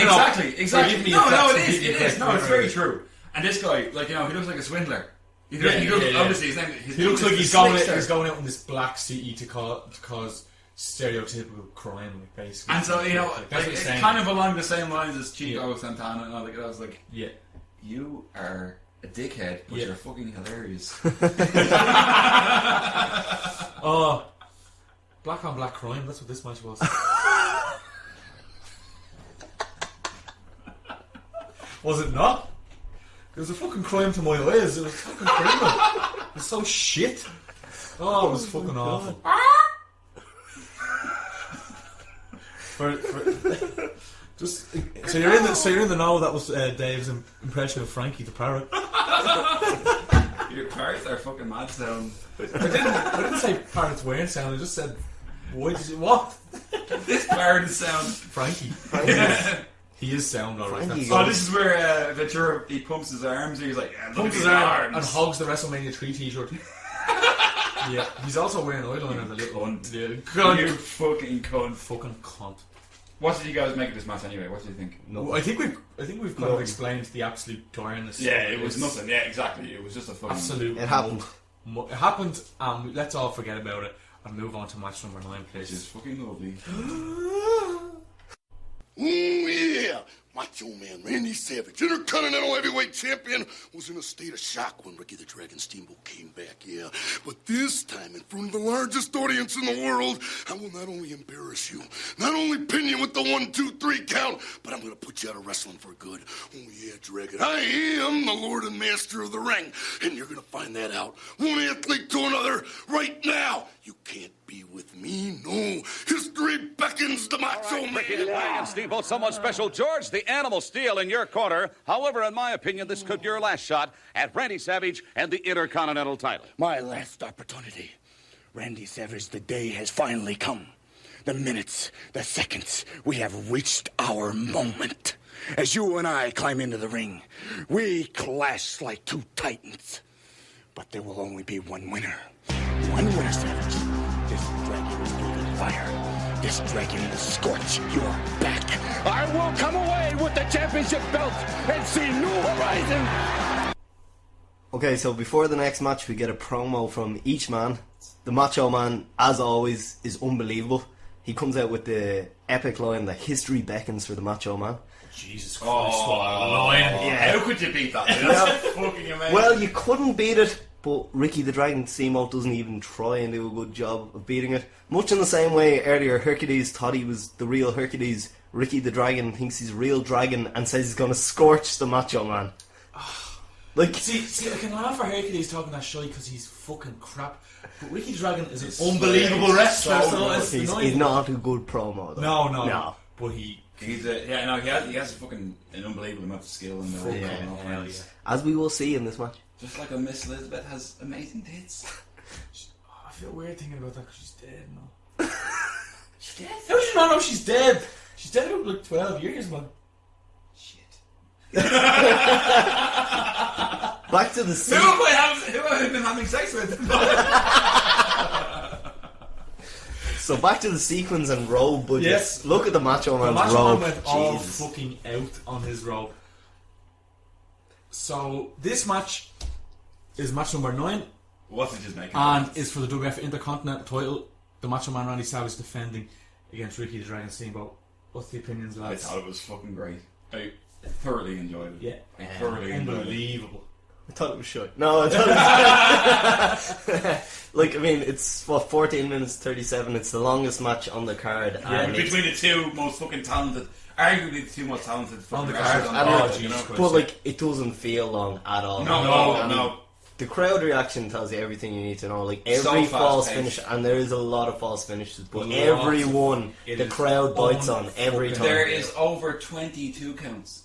exactly. No, it is. No, it's very right. True. And this guy, like, you know, he looks like a swindler. He obviously his name. He looks like he's going out in this black city to cause stereotypical crime, like, basically. And so, you know, it's kind of along the same lines as Chico Santana and all that. I was like, yeah, you are a dickhead, but you're fucking hilarious. Oh. Black on black crime, that's what this match was. Was it not? It was a fucking crime to my eyes. It was fucking criminal. It was so shit. Oh, it was fucking awful. So you're in the know that was Dave's impression of Frankie the parrot. Your parrots are fucking mad sound. I didn't say parrots weren't sound. I just said, what? This parrot is sound. Frankie. He is sound, alright. Oh, this is where Ventura, he pumps his arms. He's like, pumps his arms and hogs the WrestleMania 3 t-shirt. Yeah, he's also wearing eyeliner. The little cunt. Yeah. You fucking cunt. Fucking cunt. What did you guys make of this match anyway? What do you think? I think we've kind of explained the absolute tiredness. Yeah, it was nothing. Yeah, exactly. It was just a fucking absolute. It happened. It happened. Let's all forget about it and move on to match number 9, please. Which is fucking lovely. Yeah, my Macho Man Randy Savage, Intercontinental Heavyweight Champion, was in a state of shock when Ricky the Dragon Steamboat came back, yeah. But this time, in front of the largest audience in the world, I will not only embarrass you, not only pin you with the 1, 2, 3 count, but I'm going to put you out of wrestling for good. Oh, yeah, Dragon, I am the Lord and Master of the Ring, and you're going to find that out, one athlete to another, right now. You can't be with me, no. History beckons the Macho Man. Ricky the Dragon Steamboat, someone special. George, the Animal Steel in your corner. However, in my opinion, this could be your last shot at Randy Savage and the Intercontinental title. My last opportunity. Randy Savage, the day has finally come. The minutes, the seconds, we have reached our moment. As you and I climb into the ring, we clash like two titans. But there will only be one winner. One winner, Savage. This dragon is breathing fire. This dragon will scorch your back. I will come away with the championship belt and see new horizons. Okay, so before the next match, we get a promo from each man. The Macho Man, as always, is unbelievable. He comes out with the epic line that history beckons for the Macho Man. Jesus Christ, what a line. Yeah. How could you beat that? That's fucking amazing. Well, you couldn't beat it, but Ricky the Dragon Steamboat doesn't even try and do a good job of beating it. Much in the same way earlier, Hercules thought he was the real Hercules. Ricky the Dragon thinks he's a real dragon and says he's going to scorch the Macho Man. Like, see, I can laugh at Hercules talking that shy because he's fucking crap. But Ricky the Dragon is an unbelievable wrestler. he's not a good promo, though. No. But he has a fucking an unbelievable amount of skill in there. As we will see in this match. Just like a Miss Elizabeth has amazing tits. I feel weird thinking about that because she's dead now. She's dead? How do you not know she's dead? She's dead for like 12 years, man. Shit. Back to the scene. Who have I been having sex with? So back to the sequins and robe budgets. Yes. Look at the Macho Man's Macho robe. Man went all fucking out on his robe. So this match is match number 9. What's it just making? And is for the WWF Intercontinental title. The Macho Man Randy Savage defending against Ricky the Dragon Steamboat. What's the opinions, I lads? thought it was fucking great. I thoroughly enjoyed it. Yeah. I thoroughly enjoyed it. Unbelievable. I thought it was short. No, I thought it was like, I mean, it's 14 minutes 37. It's the longest match on the card. Yeah, and between the two most fucking talented, arguably the two most talented on the wrestlers card. on the card, Jesus Christ. but like, it doesn't feel long at all. No. The crowd reaction tells you everything you need to know. Like, every So false fast-paced. finish, and there is a lot of false finishes, but Lots every of one, it the is crowd bites on every unfucking- time. There is over 22 counts.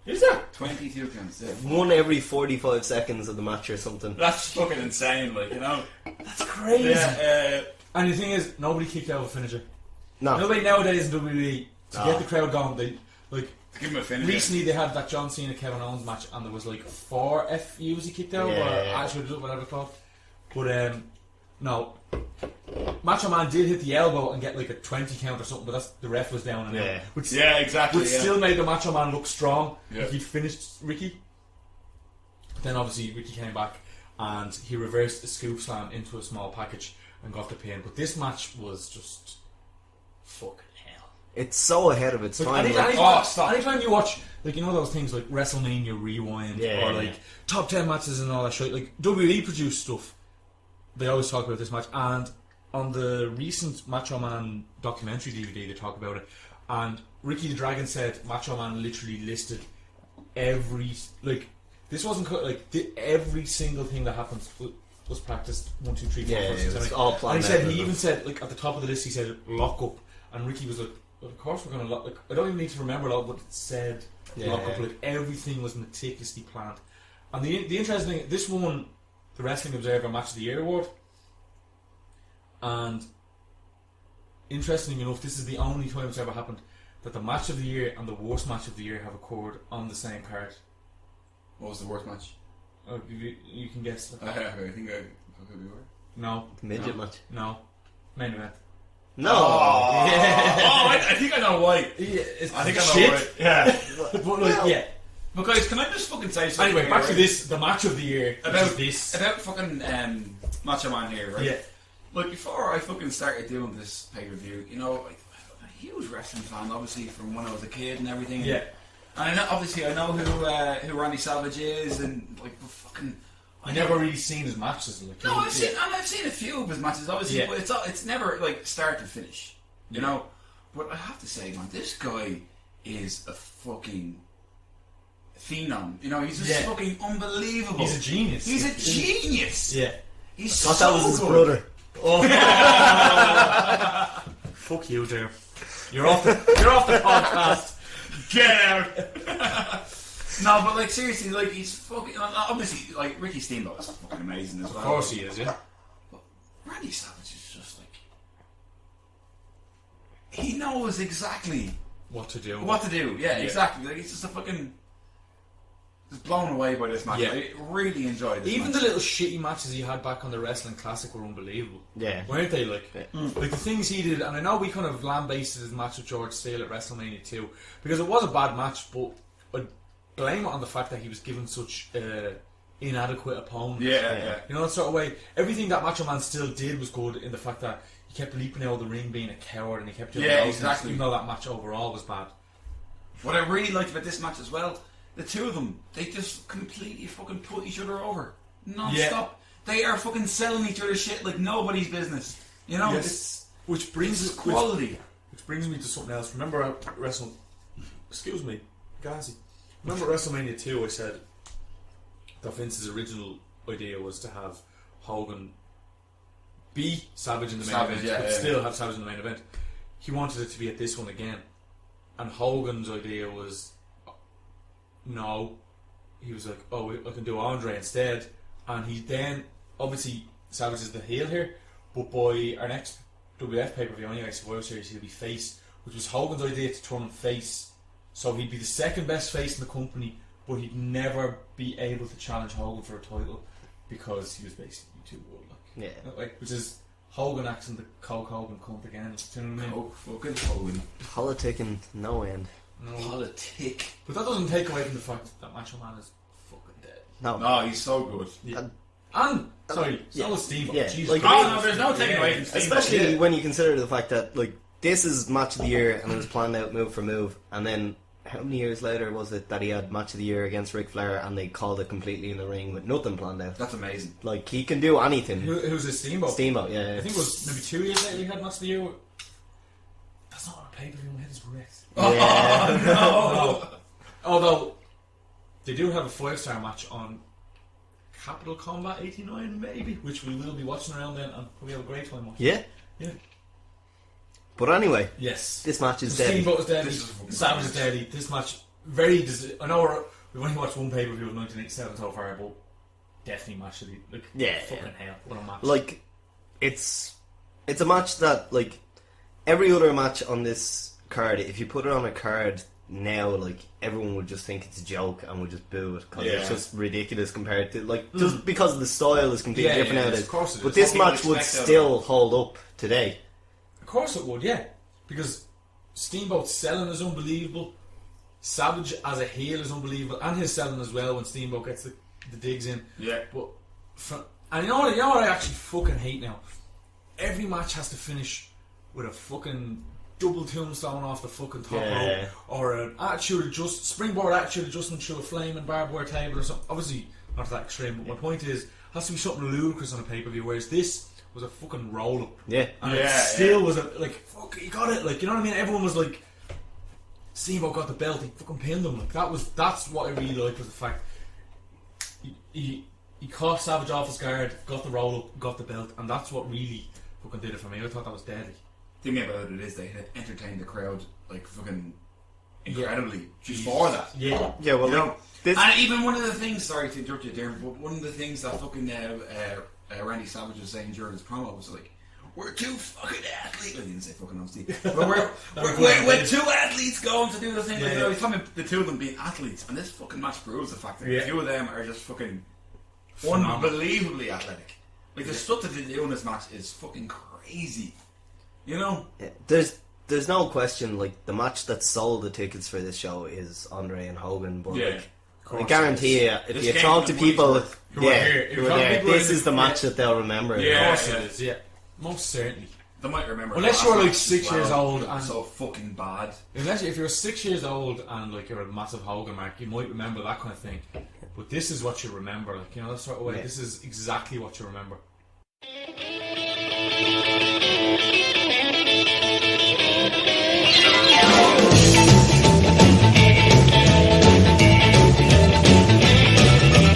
Is there? 22 counts. Yeah. One every 45 seconds of the match or something. That's fucking insane, like, you know. That's crazy. Yeah, And the thing is, nobody kicked out of a finisher. No. Nobody nowadays in WWE to get the crowd going. They like give him a finish. recently they had that John Cena Kevin Owens match, and there was like 4 FUs he kicked out, or actually whatever it's called. But no, Macho Man did hit the elbow and get like a 20 count or something, but that's the ref was down and out. Which, exactly. Which still made the Macho Man look strong. Yeah. Like he'd finished Ricky. Then obviously Ricky came back and he reversed a scoop slam into a small package and got the pin. But this match was just fucking hell. It's so ahead of its time. Anytime you watch, like, you know those things like WrestleMania Rewind or like top 10 matches and all that shit, like WWE produced stuff. They always talk about this match, and on the recent Macho Man documentary DVD they talk about it, and Ricky the Dragon said Macho Man literally listed every, like, this wasn't like every single thing that happens was practiced 1, 2, 3, 4, 5, 6, 7, 8. All planned. And he even said, like, at the top of the list he said lock up, and Ricky was like, well, of course we're going to lock. Like, I don't even need to remember all, but it said lock up. Like, everything was meticulously planned. And the interesting thing, this won the Wrestling Observer Match of the Year award, and interestingly enough, this is the only time it's ever happened that the Match of the Year and the Worst Match of the Year have occurred on the same card. What was the worst match? Oh, you can guess. I think I could be worse. No. Midget match. No. Main event. No. I think I know why. I think I know why. Yeah. But like, yeah. But guys, can I just fucking say something? Anyway, back to this, the Match of the Year. About this. About fucking Macho Man here, right? Yeah. Like, before I fucking started doing this pay-per-view, you know, like, I'm a huge wrestling fan, obviously, from when I was a kid and everything. Yeah. And obviously I know who Randy Savage is, and like fucking. I never really seen his matches. Like, no, I've seen a few of his matches, obviously, but it's never like start to finish, you know. But I have to say, man, this guy is a fucking phenom. You know, he's just fucking unbelievable. He's a genius. He's a genius. Yeah. He's I thought so that was his good. brother. Oh. Fuck you, Jim. You're off the podcast. Get out. No, but like seriously, like he's fucking obviously like Ricky Steamboat is fucking amazing as well. Of course he is, yeah. But Randy Savage is just like he knows exactly what to do. Yeah, exactly. Like he's just a fucking just blown away by this match. Yeah. I really enjoyed this. Even match. the little shitty matches he had back on the Wrestling Classic were unbelievable. Yeah. Weren't they? Like the things he did, and I know we kind of lambasted his match with George Steele at WrestleMania 2 because it was a bad match, but I'd blame it on the fact that he was given such inadequate opponents. Yeah. You know, that sort of way. Everything that Macho Man still did was good in the fact that he kept leaping out of the ring being a coward and he kept doing those things, even though that match overall was bad. What I really liked about this match as well, the two of them, they just completely fucking put each other over. Non-stop. They are fucking selling each other shit like nobody's business. You know? Yes. Which brings quality. Which brings me to something else. Remember at Remember WrestleMania 2 I said that Vince's original idea was to have Hogan be Savage in the main event, but still have Savage in the main event. He wanted it to be at this one again. And Hogan's idea was no. He was like, oh, I can do Andre instead. And he then, obviously, Savage is the heel here, but by our next WF pay-per-view anyway, Survivor Series, he'll be face, which was Hogan's idea to turn him face. So he'd be the second best face in the company, but he'd never be able to challenge Hogan for a title because he was basically too good. Like, yeah. Which is Hogan acting the Hulk Hogan cunt again. Do you know what I mean? Oh, fucking Hogan. Politicking no end. No. Politic. But that doesn't take away from the fact that Macho Man is fucking dead. No, he's so good. Yeah. And sorry, so is Steamboat. Yeah. Jesus Like, Christ. no, there's no taking away from Steamboat. especially when you consider the fact that like this is match of the year and it was planned out move for move, and then how many years later was it that he had match of the year against Ric Flair and they called it completely in the ring with nothing planned out? That's amazing. Like he can do anything. Who's his Steamboat? Steamboat, yeah. I think it was maybe 2 years later he had match of the year. That's not on a pay-per-view. My head is wrecked. Yeah. No. Although they do have a 5-star match on Capital Combat 89 maybe, which we will be watching around then and we have a great time watching. Yeah. But anyway, yes, this match is deadly. Steamboat is deadly. Savage is deadly. This match I know we've only watched one pay-per-view of 1987 so far, but definitely match of the fucking hell. What a match! Like it's a match that like every other match on this card, if you put it on a card now, like everyone would just think it's a joke and would just boo it because it's just ridiculous compared to like just because the style is completely different nowadays. Of course it is. But this match would still hold up today. Of course it would, yeah, because Steamboat's selling is unbelievable. Savage as a heel is unbelievable, and his selling as well when Steamboat gets the digs in. Yeah, but and you know what I actually fucking hate now. Every match has to finish with a fucking double tombstone off the fucking top rope, or an springboard attitude adjustment through a flame and barbed wire table or something. Obviously not that extreme, but my point is, it has to be something ludicrous on a pay-per-view, whereas this was a fucking roll up. Yeah. And it still was fuck, he got it. Like, you know what I mean? Everyone was like, Steamboat got the belt, he fucking pinned him. Like, that's what I really liked, was the fact he caught Savage off his guard, got the roll up, got the belt, and that's what really fucking did it for me. I thought that was deadly. The thing about it is they had entertained the crowd like fucking incredibly before that. Yeah, well, you know, and even one of the things, sorry to interrupt you there, but one of the things that fucking Randy Savage was saying during his promo was like, we're two fucking athletes. I didn't say fucking obviously, but we're two athletes going to do the thing. You know, he's talking about the two of them being athletes, and this fucking match proves the fact that the two of them are just fucking unbelievably athletic. Like the stuff that they do in this match is fucking crazy. You know, there's no question. Like the match that sold the tickets for this show is Andre and Hogan, but like, I guarantee you, if you talk to people who were there, this is the match that they'll remember. Yeah, of course it is. Yeah, most certainly. They might remember. Unless you're like 6 years old and so fucking bad. Unless if you're 6 years old and like you're a massive Hogan mark, you might remember that kind of thing. But this is what you remember, like, you know, that sort of way. Yeah. This is exactly what you remember.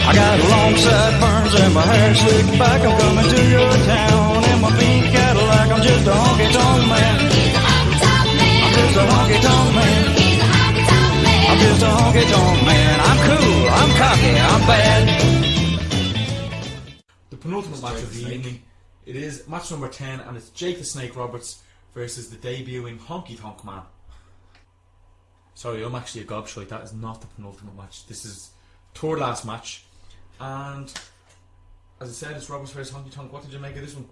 I got long sideburns and my hair slicked back. I'm coming to your town in my pink Cadillac. I'm just a honky-tonk man. I'm just a honky-tonk man. I'm just a honky-tonk man. I'm cool, I'm cocky, I'm bad. The penultimate match of the evening. It is match number 10, and it's Jake the Snake Roberts versus the debuting Honky Tonk Man. Sorry, I'm actually a gobshite. That is not the penultimate match. This is third last match. And as I said, it's Roberts versus Honky Tonk. What did you make of this one?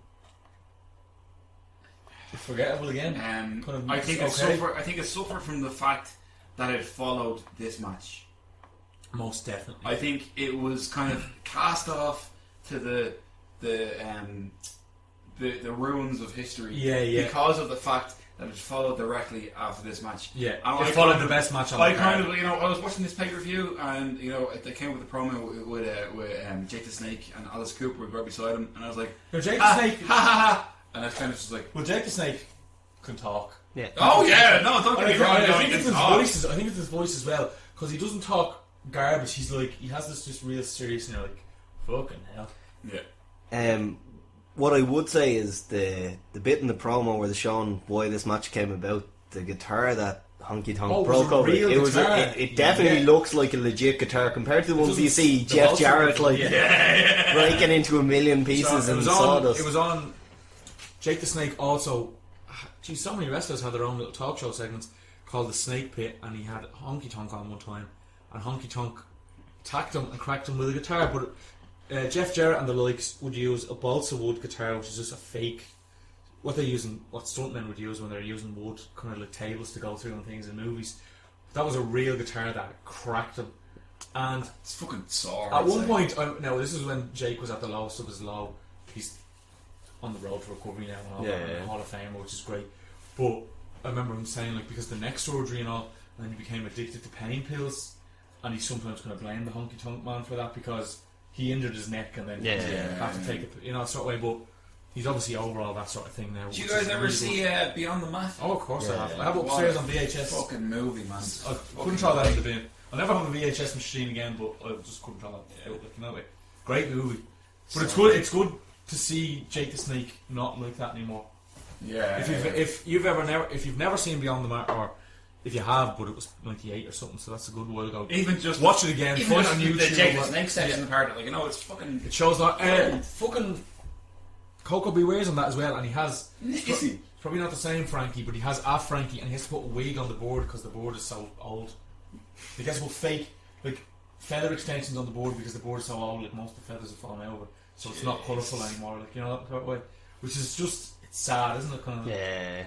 Forgettable again. I think it suffered from the fact that it followed this match. Most definitely. I think it was kind of cast off to the ruins of history. Yeah. Because of the fact that it followed directly after this match. Yeah, it followed the best match on the card. I was watching this pay-per-view and, they came with a promo with Jake the Snake and Alice Cooper right beside him, and I was like, Jake the Snake, ha ha ha, and I was kind of just like, well, Jake the Snake can talk. Yeah. Oh yeah, no, don't get me wrong. I think it's his voice. I think it's his voice as well, because he doesn't talk garbage. He's like, he has this just real serious, and you're like, fucking hell. Yeah. What I would say is the bit in the promo where they're showing why this match came about, the guitar that Honky Tonk broke over. It definitely looks like a legit guitar compared to the ones you see Jeff Jarrett breaking into a million pieces and sawdust. It was on Jake the Snake also. Geez, so many wrestlers had their own little talk show segments called the Snake Pit, and he had Honky Tonk on one time, and Honky Tonk attacked him and cracked him with a guitar, but Jeff Jarrett and the likes would use a balsa wood guitar, which is just a fake. What stuntmen would use when they're using wood, kind of like tables to go through and things in movies. That was a real guitar that cracked him, and it's fucking sore. At one point, now this is when Jake was at the lowest of his low. He's on the road to recovery now and all that, and Hall of Fame, which is great. But I remember him saying, like, because the neck surgery and all, and then he became addicted to pain pills, and he's sometimes going to blame the Honky Tonk Man for that because he injured his neck and then had to take it, sort of way. But he's obviously over all that sort of thing now. Did you guys ever see Beyond the Mat? Oh, of course I have. I have it upstairs on VHS. Fucking movie, man. I couldn't throw that in the bin. I'll never have a VHS machine again, but I just couldn't throw that out. Like, way. Great movie. But it's good. It's good to see Jake the Snake not like that anymore. Yeah. If you've never seen Beyond the Mat, or if you have, but it was 98 or something, so that's a good while ago. Even just watch it again. Even just on YouTube. The Jake the Snake section apart, like, it's fucking. It shows that fucking Coco Beware's on that as well, and he has. Is he? Probably not the same Frankie, but he has a Frankie, and he has to put a wig on the board because the board is so old. He has to put fake feather extensions on the board because the board is so old. Like, most of the feathers have fallen over, so it's not colourful anymore. Like, that way, which is just. It's sad, isn't it? Kind of. Yeah.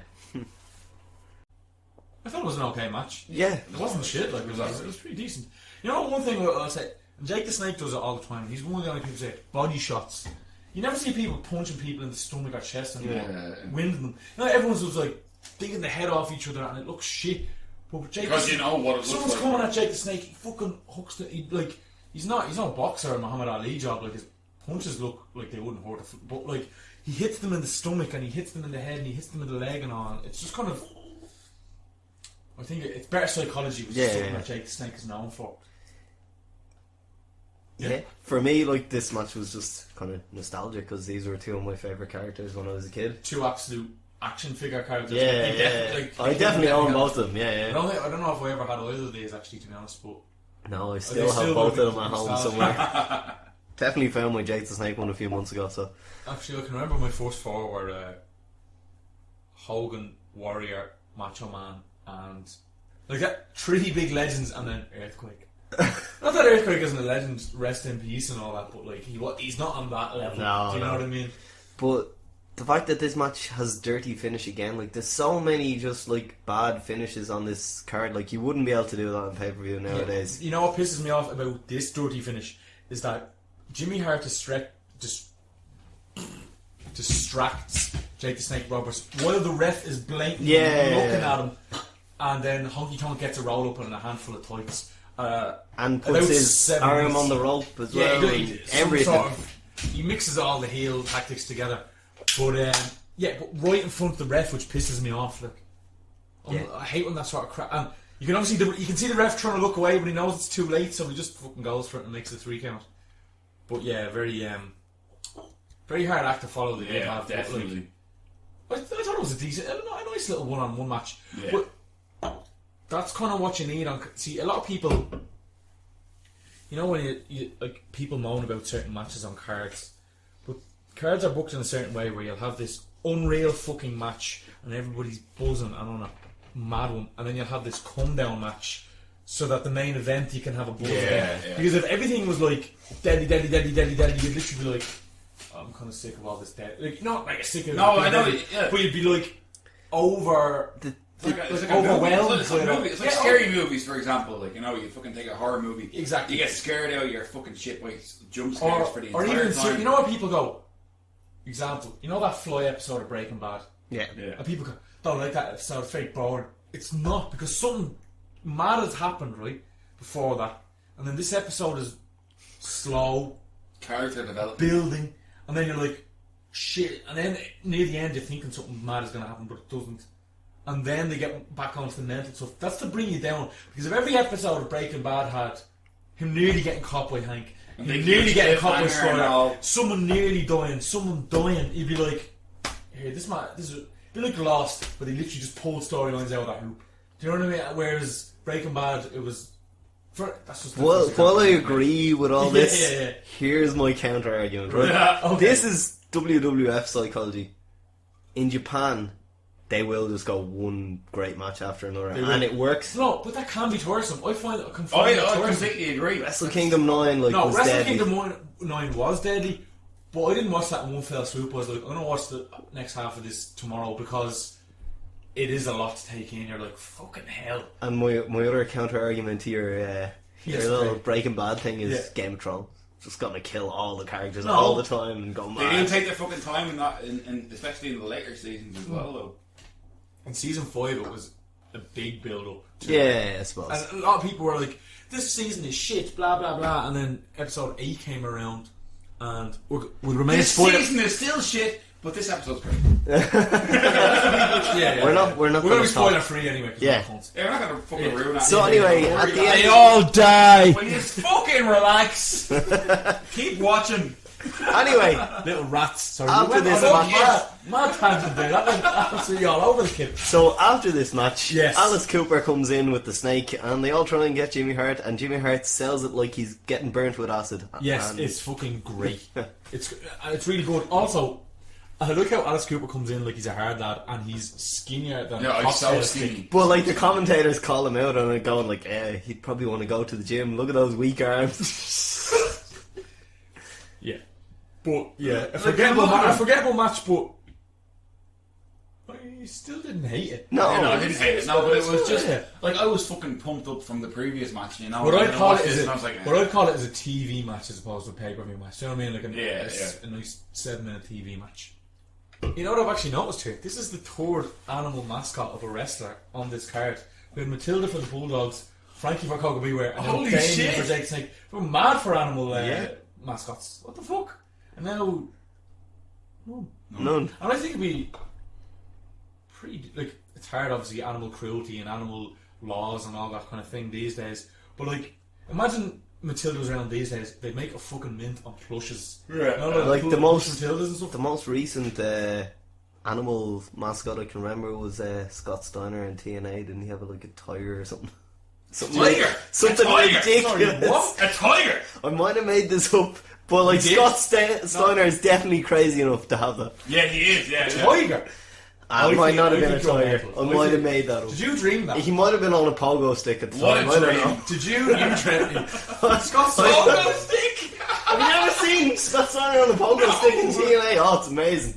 I thought it was an okay match. Yeah. It wasn't shit. Like, it was pretty decent. One thing I'll say, Jake the Snake does it all the time. He's one of the only people who say body shots. You never see people punching people in the stomach or chest anymore, winding them. Everyone's just like digging the head off each other, and it looks shit. But Jake, because you know what it looks like. Someone's coming at Jake the Snake. He fucking hooks the. He's not a boxer or Muhammad Ali job. Like, his punches look like they wouldn't hurt, but like. He hits them in the stomach and he hits them in the head and he hits them in the leg and all. It's just kind of. I think it's better psychology, which is something that Jake the Snake is known for. Yeah. For me, this match was just kind of nostalgic because these were two of my favourite characters when I was a kid. Two absolute action figure characters. I definitely own both of them. Yeah. I don't know if I ever had either of these actually, to be honest, but. No, I still have both of them at home somewhere. Definitely found my Jake the Snake one a few months ago. So actually, I can remember my first four were Hogan, Warrior, Macho Man, and that three big legends, and then Earthquake. Not that Earthquake isn't a legend, rest in peace and all that, but he's not on that level. Do you know what I mean? But the fact that this match has dirty finish again, there's so many just bad finishes on this card. You wouldn't be able to do that on pay-per-view nowadays. You know what pisses me off about this dirty finish is that Jimmy Hart is distracts Jake the Snake Roberts while the ref is blatantly looking at him, and then Honky Tonk gets a roll up in a handful of tights. And puts his arm on the rope as well. Everything. He mixes all the heel tactics together. But but right in front of the ref, which pisses me off. Like, I hate when that sort of crap. And you can obviously you can see the ref trying to look away, but he knows it's too late, so he just fucking goes for it and makes the 3 count. But very hard act to follow. Definitely. I thought it was a nice little one-on-one match. Yeah. But that's kind of what you need. See, a lot of people, when you like people moan about certain matches on cards, but cards are booked in a certain way where you'll have this unreal fucking match and everybody's buzzing and on a mad one, and then you'll have this come-down match so that the main event you can have a buzz again. Yeah. Because if everything was like deadly, you'd literally be like, I'm kind of sick of all this dead. Like, not like sick of it. No, I know. But you'd be like over overwhelmed. It's like scary movies, for example. Like, you fucking take a horror movie. Exactly. You get scared out of your fucking shit by jump scares for the entire time. Or even, you know what people go? Example, that Fly episode of Breaking Bad? Yeah. And people go, don't like that episode, it's very boring. It's not, because something mad has happened, right, before that. And then this episode is slow. Character development. Building. And then you're like, shit. And then near the end you're thinking something mad is going to happen, but it doesn't. And then they get back onto the mental stuff. That's to bring you down. Because if every episode of Breaking Bad had him nearly getting caught by Hank, him nearly getting caught by Skyler, someone nearly dying, someone dying, you'd be like, hey, this is be like Lost, where they literally just pulled storylines out of that hoop. Do you know what I mean? Whereas Breaking Bad, it was... While I agree with all this, here's my counter argument, right? Okay. This is WWF psychology. In Japan, they will just go one great match after another, and it works. No, but that can be tiresome. I completely agree. Wrestle Kingdom 9 was Wrestle deadly. Kingdom 9 was deadly, but I didn't watch that in one fell swoop. I was like, I'm going to watch the next half of this tomorrow, because it is a lot to take in. You're like, fucking hell. And my other counter argument to your little Breaking Bad thing is Game of Thrones. Just gonna kill all the characters all the time and go mad. They do take their fucking time in that, especially in the later seasons as well, though. In season 5, it was a big build-up. I suppose. And a lot of people were like, this season is shit, blah, blah, blah. And then episode 8 came around, and we'll remain this season is still shit, but this episode's great. We're not going to be spoiler free anyway. We're not going to fucking ruin that. So anyway, at the end, they all die. When you just fucking relax, keep watching. Anyway, little rats. Sorry, after this match, mad tangent there. That went absolutely all over the kid. So after this match, Alice Cooper comes in with the snake, and they all try and get Jimmy Hart, and Jimmy Hart sells it like he's getting burnt with acid. Yes, it's fucking great. It's really good. Also, I look how Alice Cooper comes in like he's a hard lad, and he's skinnier than he's so skinny. But like the commentators call him out on it, going like, he'd probably want to go to the gym. Look at those weak arms. But a forgettable match, but I still didn't hate it. No, I didn't hate it. No, but it was just like I was fucking pumped up from the previous match. What I'd call it is a TV match as opposed to a pay-per-view match. You know what I mean? Like a nice 7-minute TV match. You know what I've actually noticed here? This is the third animal mascot of a wrestler on this card. We had Matilda for the Bulldogs, Frankie for Coca Beware, and Holy Damien shit for Jake Snake. We're mad for animal mascots. What the fuck? And now, none. And I think it'd be pretty, like, it's hard obviously, animal cruelty and animal laws and all that kind of thing these days, but like, imagine Matilda was around these days, they'd make a fucking mint on plushes. Like the most Matildas and stuff. The most recent animal mascot I can remember was Scott Steiner in TNA. Didn't he have like a tiger or something? Something ridiculous. Sorry, what? A tiger? I might have made this up. But like Scott Steiner is definitely crazy enough to have that. Yeah, he is. Yeah, tiger. I might not have been a tiger. I might have made that up. Did you dream that? He might have been on a pogo stick at the time. I don't know. Did you dream? Scott Steiner pogo stick? Have you never seen Scott Steiner on a pogo stick in TNA? Oh, it's amazing.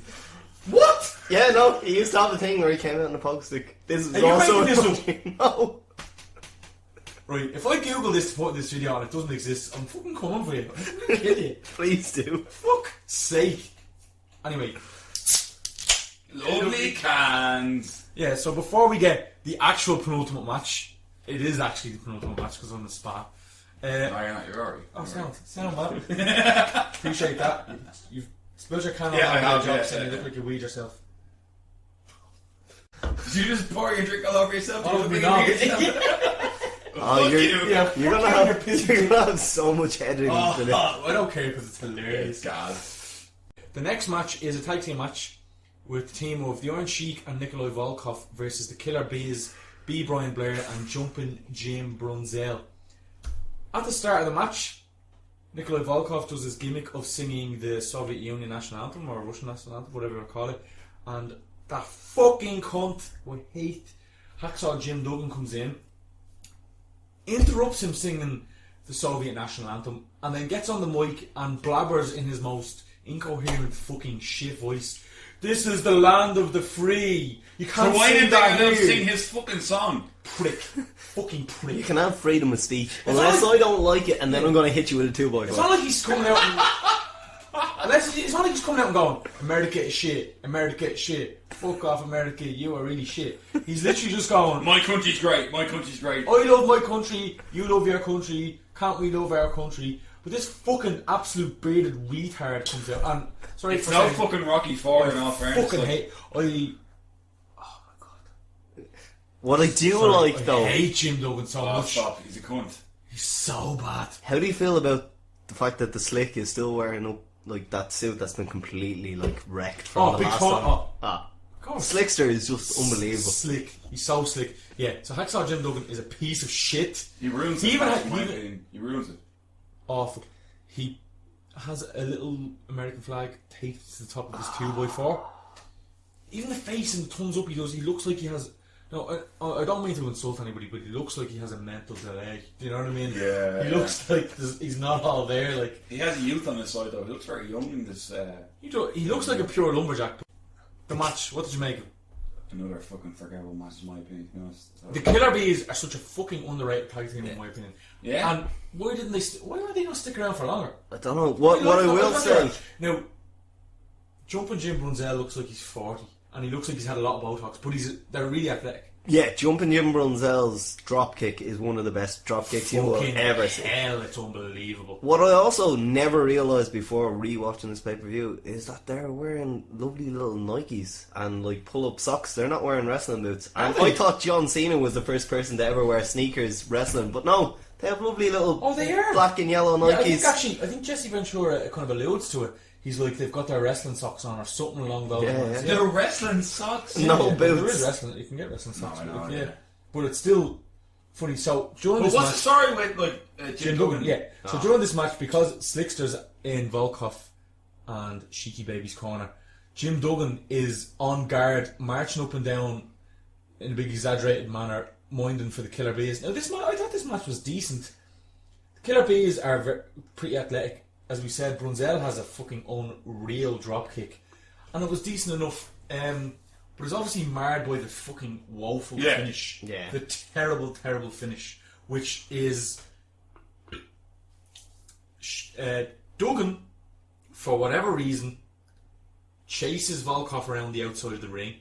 What? Yeah, no. He used to have a thing where he came out on a pogo stick. This is also also making this up? No. Right, if I Google this to put this video on, it doesn't exist, I'm fucking coming for you. I'm gonna kill you. Please do. Fuck's sake. Anyway, Lovely cans. Yeah, so before we get the actual penultimate match, it is actually the penultimate match because I'm in the spa. No, you're not. You're already. Oh, sound man. Appreciate that. You've spilled your can on I have, job, yeah, so you look like you weed yourself. Did you just pour your drink all over yourself? Oh, Did you no. look like You're gonna have so much editing for this. I don't care because it's hilarious. God. The next match is a tag team match with the team of the Iron Sheik and Nikolai Volkov versus the Killer Bees, B. Brian Blair and Jumpin' Jim Brunzell. At the start of the match, Nikolai Volkov does his gimmick of singing the Soviet Union national anthem, or Russian national anthem, whatever you call it, and that fucking cunt, I hate, Hacksaw Jim Duggan comes in, interrupts him singing the Soviet national anthem, and then gets on the mic and blabbers in his most incoherent fucking shit voice. This is the land of the free. You can't So why sing didn't that they here. sing his fucking song? Prick. Fucking prick. You can have freedom of speech. Unless I don't like it, and then I'm going to hit you with a 2x4. It's not like he's coming out and... it's not like he's coming out and going, America is shit, America is shit, fuck off America, you are really shit. He's literally just going, My country's great, my country's great. I love my country, you love your country, can't we love our country? But this fucking absolute bearded retard comes out and... Sorry It's for no saying, fucking Rocky IV in all fairness. fucking like- hate... What I do Sorry, like, I though... hate Jim Duggan so Oh, much. stop. He's a cunt. He's so bad. How do you feel about the fact that the Slick is still wearing up like that suit that's been completely like wrecked from the last time? Of course. Slickster is just unbelievable. Slick. He's so slick. Yeah, so Hacksaw Jim Duggan is a piece of shit. He ruins He it. even man, had- in my he even- opinion. He ruins it. Awful. He has a little American flag taped to the top of his 2x4. Even the face and the thumbs up he does, he looks like he has... No, I don't mean to insult anybody, but he looks like he has a mental delay. Do you know what I mean? Yeah. He looks like he's not all there. Like He has youth on his side though. He looks very young in this. he looks like a pure lumberjack. The match, what did you make of it? Another fucking forgettable match in my opinion, to be honest. The Killer Bees are such a fucking underrated tag team in my opinion. Yeah. And why didn't they? Why were they not stick around for longer? I don't know. What I will say... Now, Jumpin' Jim Brunzell looks like he's 40, and he looks like he's had a lot of Botox, but they're really athletic. Yeah, Jumpin' Jim Brunzell's drop kick is one of the best drop kicks you will Fucking ever see. hell, it's unbelievable. What I also never realised before rewatching this pay-per-view is that they're wearing lovely little Nikes and like pull-up socks. They're not wearing wrestling boots. And I thought John Cena was the first person to ever wear sneakers wrestling, but no, they have lovely little black and yellow Nikes. Yeah, I think Jesse Ventura kind of alludes to it. He's like, they've got their wrestling socks on or something along those lines. They're wrestling socks. No boots. There is wrestling. You can get wrestling socks. I know, yeah. yeah. But it's still funny. So during But this what's match, the story with like Jim Duggan? Yeah. So during this match, because Slickster's in Volkov and Sheiky Baby's corner, Jim Duggan is on guard, marching up and down in a big exaggerated manner, minding for the Killer Bees. Now I thought this match was decent. The Killer Bees are pretty athletic. As we said, Brunzell has a fucking unreal drop kick, and it was decent enough. But it's obviously marred by the fucking woeful finish. Yeah. The terrible, terrible finish, which is Duggan, for whatever reason, chases Volkov around the outside of the ring.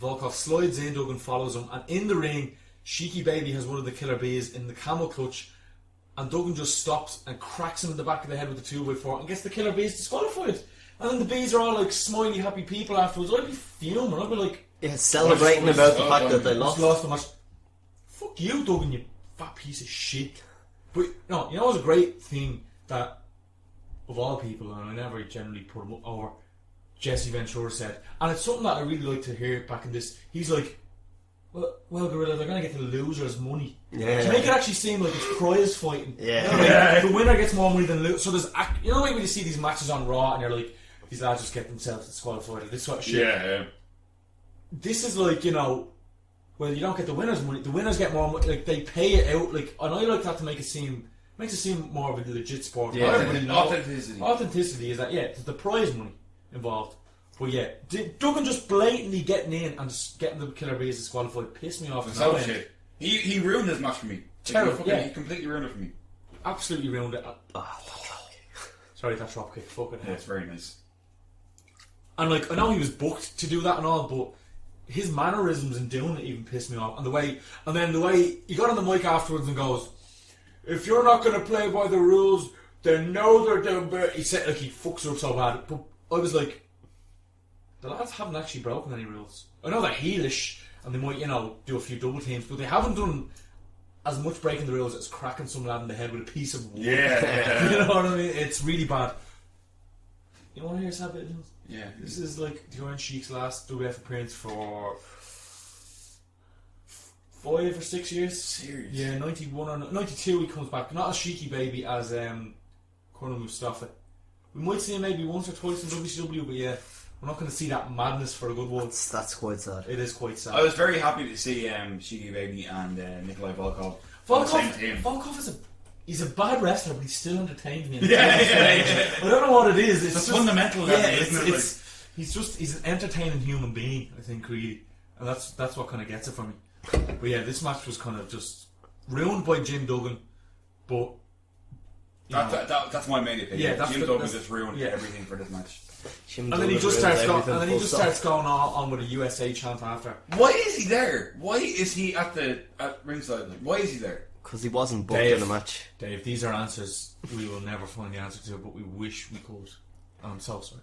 Volkov slides in, Duggan follows him, and in the ring, Sheiky Baby has one of the Killer Bees in the camel clutch, and Duggan just stops and cracks him in the back of the head with the 2x4 and gets the Killer Bees disqualified. And then the Bees are all like smiley, happy people afterwards. I'd be fuming. I'd be like, yeah, celebrating about the fact that they lost the match. Fuck you, Duggan, you fat piece of shit. But no, you know, it was a great thing that, of all people, and I never generally put him up over, Jesse Ventura said, and it's something that I really like to hear back in this. He's like, well, Gorilla, they're going to get the losers money. Yeah. To make it actually seem like it's prize fighting. Yeah. You know what I mean? The winner gets more money than the loser. So there's, you know, when you see these matches on Raw and you're like, these lads just get themselves disqualified or this sort of shit. Yeah. This is like, you know, well, you don't get the winners money. The winners get more money. Like, they pay it out. Like, and I like that to make it seem more of a legit sport. Yeah. Everybody knows. Authenticity. Authenticity is that, yeah, there's the prize money involved. But yeah, Duggan just blatantly getting in and just getting the Killer Bees disqualified pissed me off. So shit. He ruined this match for me. Terrible. Yeah. He completely ruined it for me. Absolutely ruined it. Sorry, that drop kick. Fucking Yeah, hell. it's very nice. And like, I know he was booked to do that and all, but his mannerisms in doing it even pissed me off. And the way he got on the mic afterwards and goes, "If you're not going to play by the rules, then no, they're down bad." He said, like, he fucks her up so bad. But I was like, the lads haven't actually broken any rules. I know they're heelish and they might, do a few double teams, but they haven't done as much breaking the rules as cracking some lad in the head with a piece of wood. Yeah. You know what I mean? It's really bad. You want to hear a sad bit of news? Yeah. This is like Iron Sheik's last WF appearance for 5 or 6 years. Serious? Yeah, 91 or 92 he comes back. Not as Sheiky baby as Colonel Mustafa. We might see him maybe once or twice in WCW, but yeah, we're not going to see that madness for a good while. That's quite sad. It is quite sad. I was very happy to see Sheiky Baby and Nikolai Volkov on the same team. Volkov he's a bad wrestler, but he's still entertaining me. Yeah. I don't know what it is. It's just fundamental. Yeah, he's an entertaining human being, I think, really, and that's what kind of gets it for me. But yeah, this match was kind of just ruined by Jim Duggan, but that's my main opinion. Yeah, Jim Duggan just ruined everything for this match. And then he just starts going on with a USA chant after. Why is he there? Why is he at ringside? Like, why is he there? Because he wasn't booked in the match. Dave, these are answers we will never find the answer to, but we wish we could. I'm so sorry.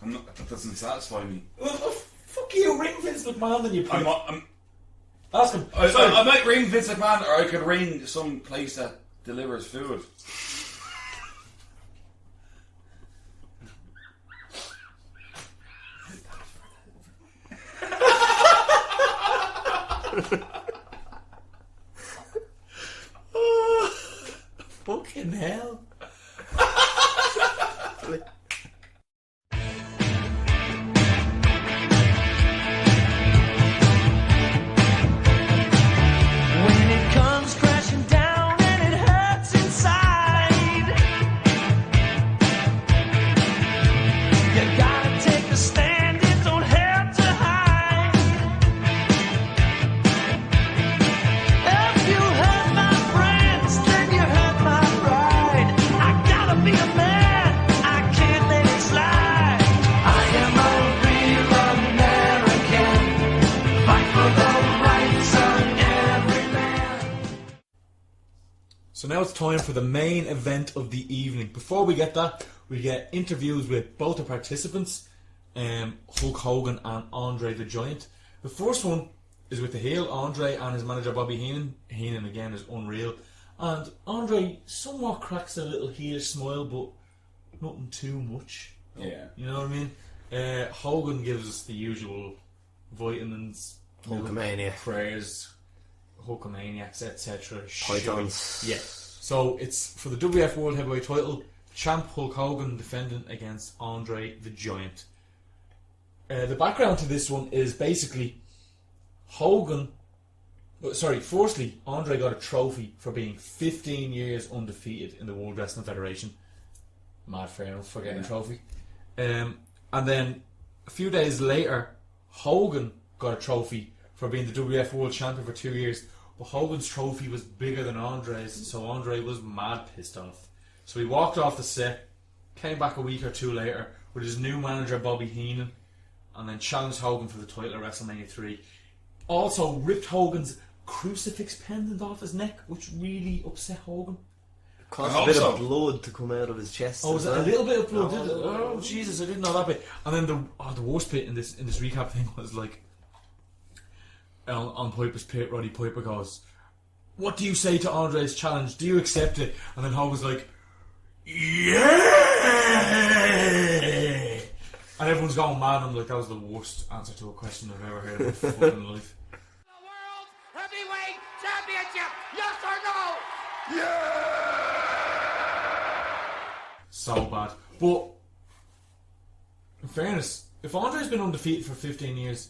That doesn't satisfy me. Well, fuck you, ring Vince McMahon then you prick. Ask him. I might ring Vince McMahon, or I could ring some place that delivers food. Fucking hell. When it comes crashing down and it hurts inside, you gotta take a stand, it don't have to hide. If you hurt my friends, then you hurt my pride. I gotta be a man, I can't let it slide. I am a real American, fight for the rights of every man. So now it's time for the main event of the evening. Before we get that, we get interviews with both the participants, Hulk Hogan and Andre the Giant. The first one is with the heel, Andre, and his manager Bobby Heenan. Heenan again is unreal. And Andre somewhat cracks a little heelish smile, but nothing too much. Yeah. You know what I mean? Hogan gives us the usual vitamins, Hulkamania, prayers, Hulkamaniacs, etc. Pythons. Yeah. So it's for the WF World Heavyweight title, champ Hulk Hogan defending against Andre the Giant. The background to this one is basically firstly, Andre got a trophy for being 15 years undefeated in the World Wrestling Federation. Mad fair enough for getting a trophy. And then a few days later, Hogan got a trophy for being the WF World Champion for 2 years. But Hogan's trophy was bigger than Andre's, so Andre was mad pissed off. So he walked off the set, came back a week or two later with his new manager Bobby Heenan, and then challenged Hogan for the title at WrestleMania 3. Also ripped Hogan's crucifix pendant off his neck, which really upset Hogan. Caused a bit of blood to come out of his chest. Oh, was it a little bit of blood? Did it? Oh, Jesus, I didn't know that bit. And then the worst bit in this recap thing was like, on Piper's pit, Roddy Piper goes, "What do you say to Andre's challenge? Do you accept it?" And then Hogan's like, "Yeah!" And everyone's going mad. I'm like, that was the worst answer to a question I've ever heard in my fucking life. The World Heavyweight Championship, yes or no? So bad. But in fairness, if Andre's been undefeated for 15 years,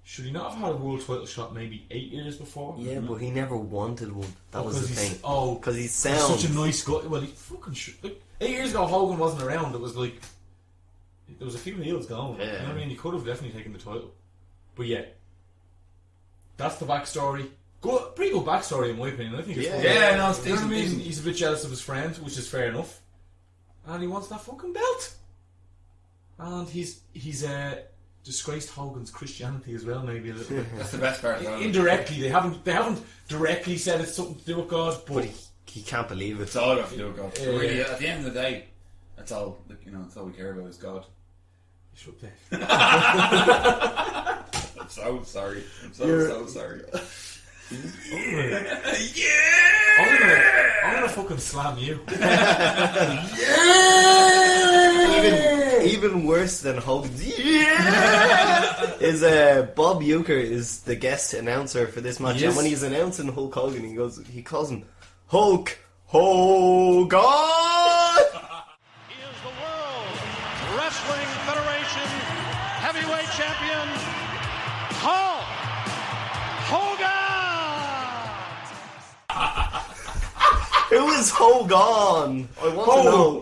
should he not have had a world title shot maybe 8 years before? Yeah, but he never wanted one. That was the thing. Oh, because he's such a nice guy. Well, he fucking should. Like, 8 years ago, Hogan wasn't around. It was like there was a few heels going. Yeah. You know what I mean? He could have definitely taken the title. But yeah, that's the backstory. Pretty good backstory in my opinion. I think it's good. Yeah, no, it's you know what I decent. mean? He's a bit jealous of his friend, which is fair enough. and he wants that fucking belt. And he's disgraced Hogan's Christianity as well, maybe a little bit. That's the best part. Indirectly, they haven't directly said it's something to do with God, but he can't believe it. It's all about to do with God. Really, at the end of the day, that's all. That's all we care about is God. Shut up. I'm so sorry. I'm so sorry. Yeah! I'm gonna fucking slam you. Even worse than Hogan's is Bob Uecker is the guest announcer for this match, and when he's announcing Hulk Hogan, he calls him Hulk Hogan. He is the World Wrestling Federation Heavyweight Champion, Hulk Hogan. Who is Hogan? I want to know.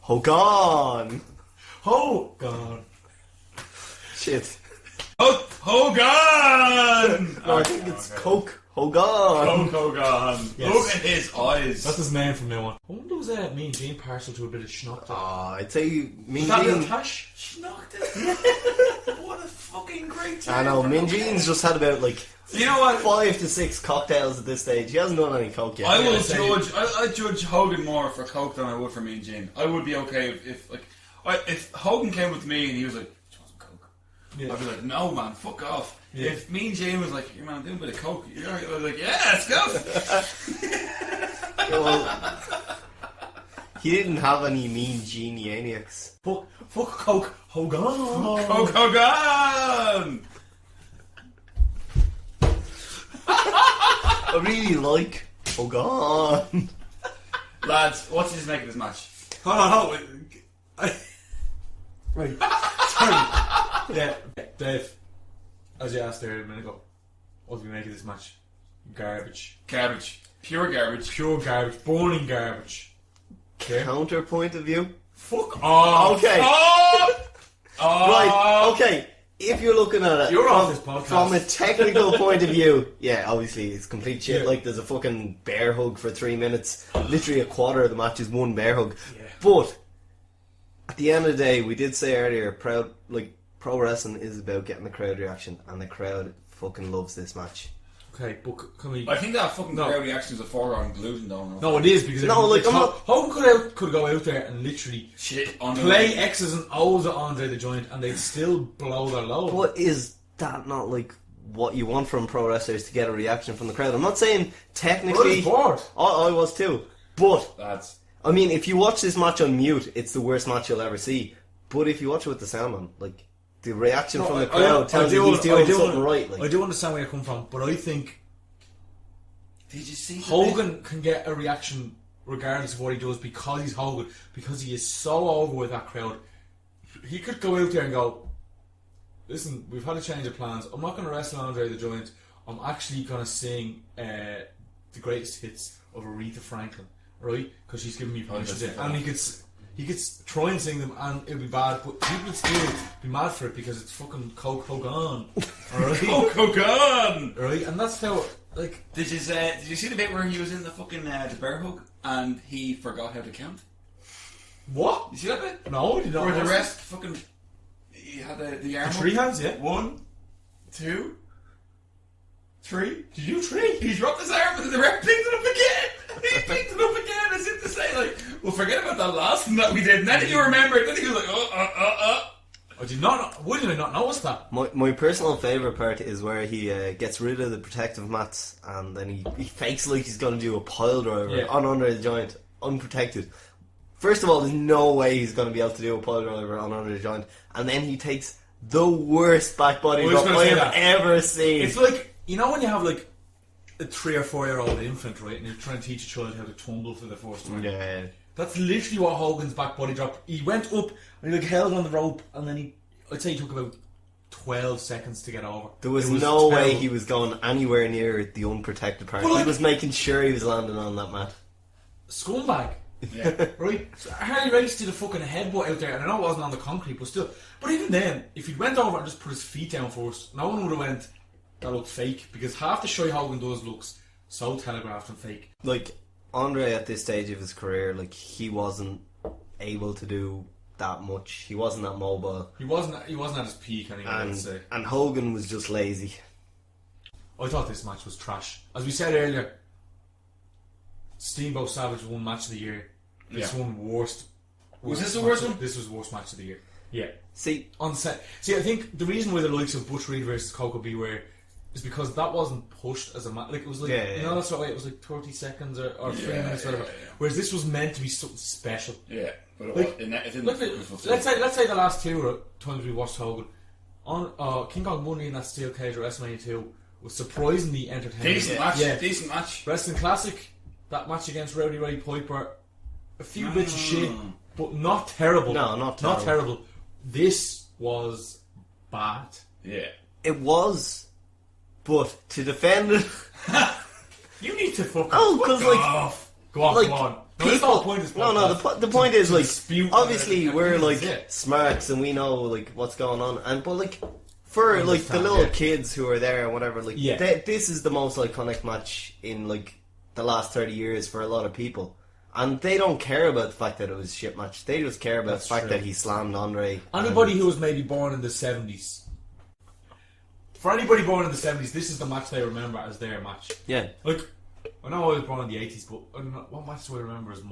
Hogan. Hogan. Shit. Hogan! No, I think it's Coke Hogan. Hogan. Yes. Look at his eyes. That's his name from now on. I wonder was Mean Gene partial to a bit of schnock there? I'd say Mean that Gene. little cash? Schnocked it. What a fucking great time. I know, Mean Gene's just had about you know what? 5 to 6 cocktails at this stage. He hasn't done any coke yet. I judge Hogan more for coke than I would for Mean Gene. I would be okay if Hogan came with me and he was like, "Do you want some coke?" I'd be like, "No, man, fuck off." Yeah. If Mean Gene was like, "Here, man, I'm doing a bit of coke," I was like, "Yeah, let's go." Well, he didn't have any Mean Genianiacs. Fuck Coke Hogan. Coke Hogan. I really like Hogan. Lads, what's his make of this match? Hold on. Right. Sorry. Yeah, Dave, as you asked there a minute ago, what do we make of this match? Garbage. Pure garbage. Burning garbage. Okay. Counterpoint of view? Fuck off. Okay. Right, okay. If you're looking at it You're off this podcast. From a technical point of view, yeah, obviously it's complete shit. Like there's a fucking bear hug for 3 minutes. Literally a quarter of the match is one bear hug. Yeah. But at the end of the day, we did say earlier, pro wrestling is about getting the crowd reaction, and the crowd fucking loves this match. Okay, but can we... I think that fucking crowd reaction is a foregone conclusion, though. No, it is, because Hogan could go out there and literally play X's and O's at Andre the Giant, and they'd still blow their load. But is that not like what you want from pro wrestlers, to get a reaction from the crowd? I'm not saying technically... I was bored. I was too. But, That's... I mean, if you watch this match on mute, it's the worst match you'll ever see. But if you watch it with the sound on, like, the reaction from the crowd tells you he's doing something right. Like. I do understand where you come from, but I think did you see Hogan can get a reaction regardless of what he does, because he's Hogan, because he is so over with that crowd. He could go out there and go, "Listen, we've had a change of plans. I'm not going to wrestle Andre the Giant. I'm actually going to sing the greatest hits of Aretha Franklin, right? Because she's giving me permission to." And he could try and sing them, and it'll be bad, but people would still be mad for it because it's fucking Coke Hogan. Alright? Coke Hogan! Right? And that's how, like... Did you see the bit where he was in the fucking the bear hug and he forgot how to count? What? You see that bit? No, I did not. Where the rest fucking... He had the arm... 3 hands, yeah. 1, 2, 3. Did you 3? He dropped his arm and then the ref picked it up again! He picked it up again as if to say, like, well, forget about that last one that we did. And then he remembered, then he was like, I did not. Why did I not notice that? My personal favourite part is where he gets rid of the protective mats, and then he fakes like he's going to do a pile driver on Andre the Giant, unprotected. First of all, there's no way he's going to be able to do a pile driver on Andre the Giant, and then he takes the worst back body drop I have ever seen. It's like, you know when you have like a 3 or 4 year old infant, right, and you're trying to teach a child how to tumble for the first time. Yeah. That's literally what Hogan's back body drop. He went up and he like held on the rope, and then I'd say he took about 12 seconds to get over. There was no way he was going anywhere near the unprotected part. He was making sure he was landing on that mat. Scumbag. Yeah. Right? So Harley Race did a fucking headbutt out there, and I know it wasn't on the concrete, but still. But even then, if he'd went over and just put his feet down first, no one would have went, that looked fake, because half the Shy Hogan does looks so telegraphed and fake. Like, Andre at this stage of his career, like, he wasn't able to do that much. He wasn't that mobile. He wasn't at his peak, anyway, I'd say. And Hogan was just lazy. I thought this match was trash. As we said earlier, Steamboat Savage won match of the year. This one worst. Was this the worst one? This was worst match of the year. Yeah. See, I think the reason why the likes of Butch Reed versus Coco Beware is because that wasn't pushed as a match. Like, it was like, you know, that's what it was like 30 seconds or 3 minutes, whatever. Whereas this was meant to be something special. Yeah, but like, it didn't. Let's say the last 2 times we watched Hogan on King Kong Monday in that steel cage at WrestleMania 2 was surprisingly entertaining. Decent match. Decent match. Wrestling Classic, that match against Rowdy Roddy Piper, a few bits of shit, but not terrible. No, not terrible. Not terrible. This was bad. Yeah. It was, but to defend it... You need to fucking because like... off. Go on, like, go on. No, people, the point is the point is, like, obviously we're, like, smarts and we know, like, what's going on. But, like, for, like, the little kids who are there and whatever, like, this is the most iconic match in, like, the last 30 years for a lot of people. And they don't care about the fact that it was a shit match. They just care about the fact that he slammed Andre. Anybody who was maybe born in the 70s. For anybody born in the 70s, this is the match they remember as their match. Yeah. Like, I know I was born in the 80s, but I don't know, what match do I remember as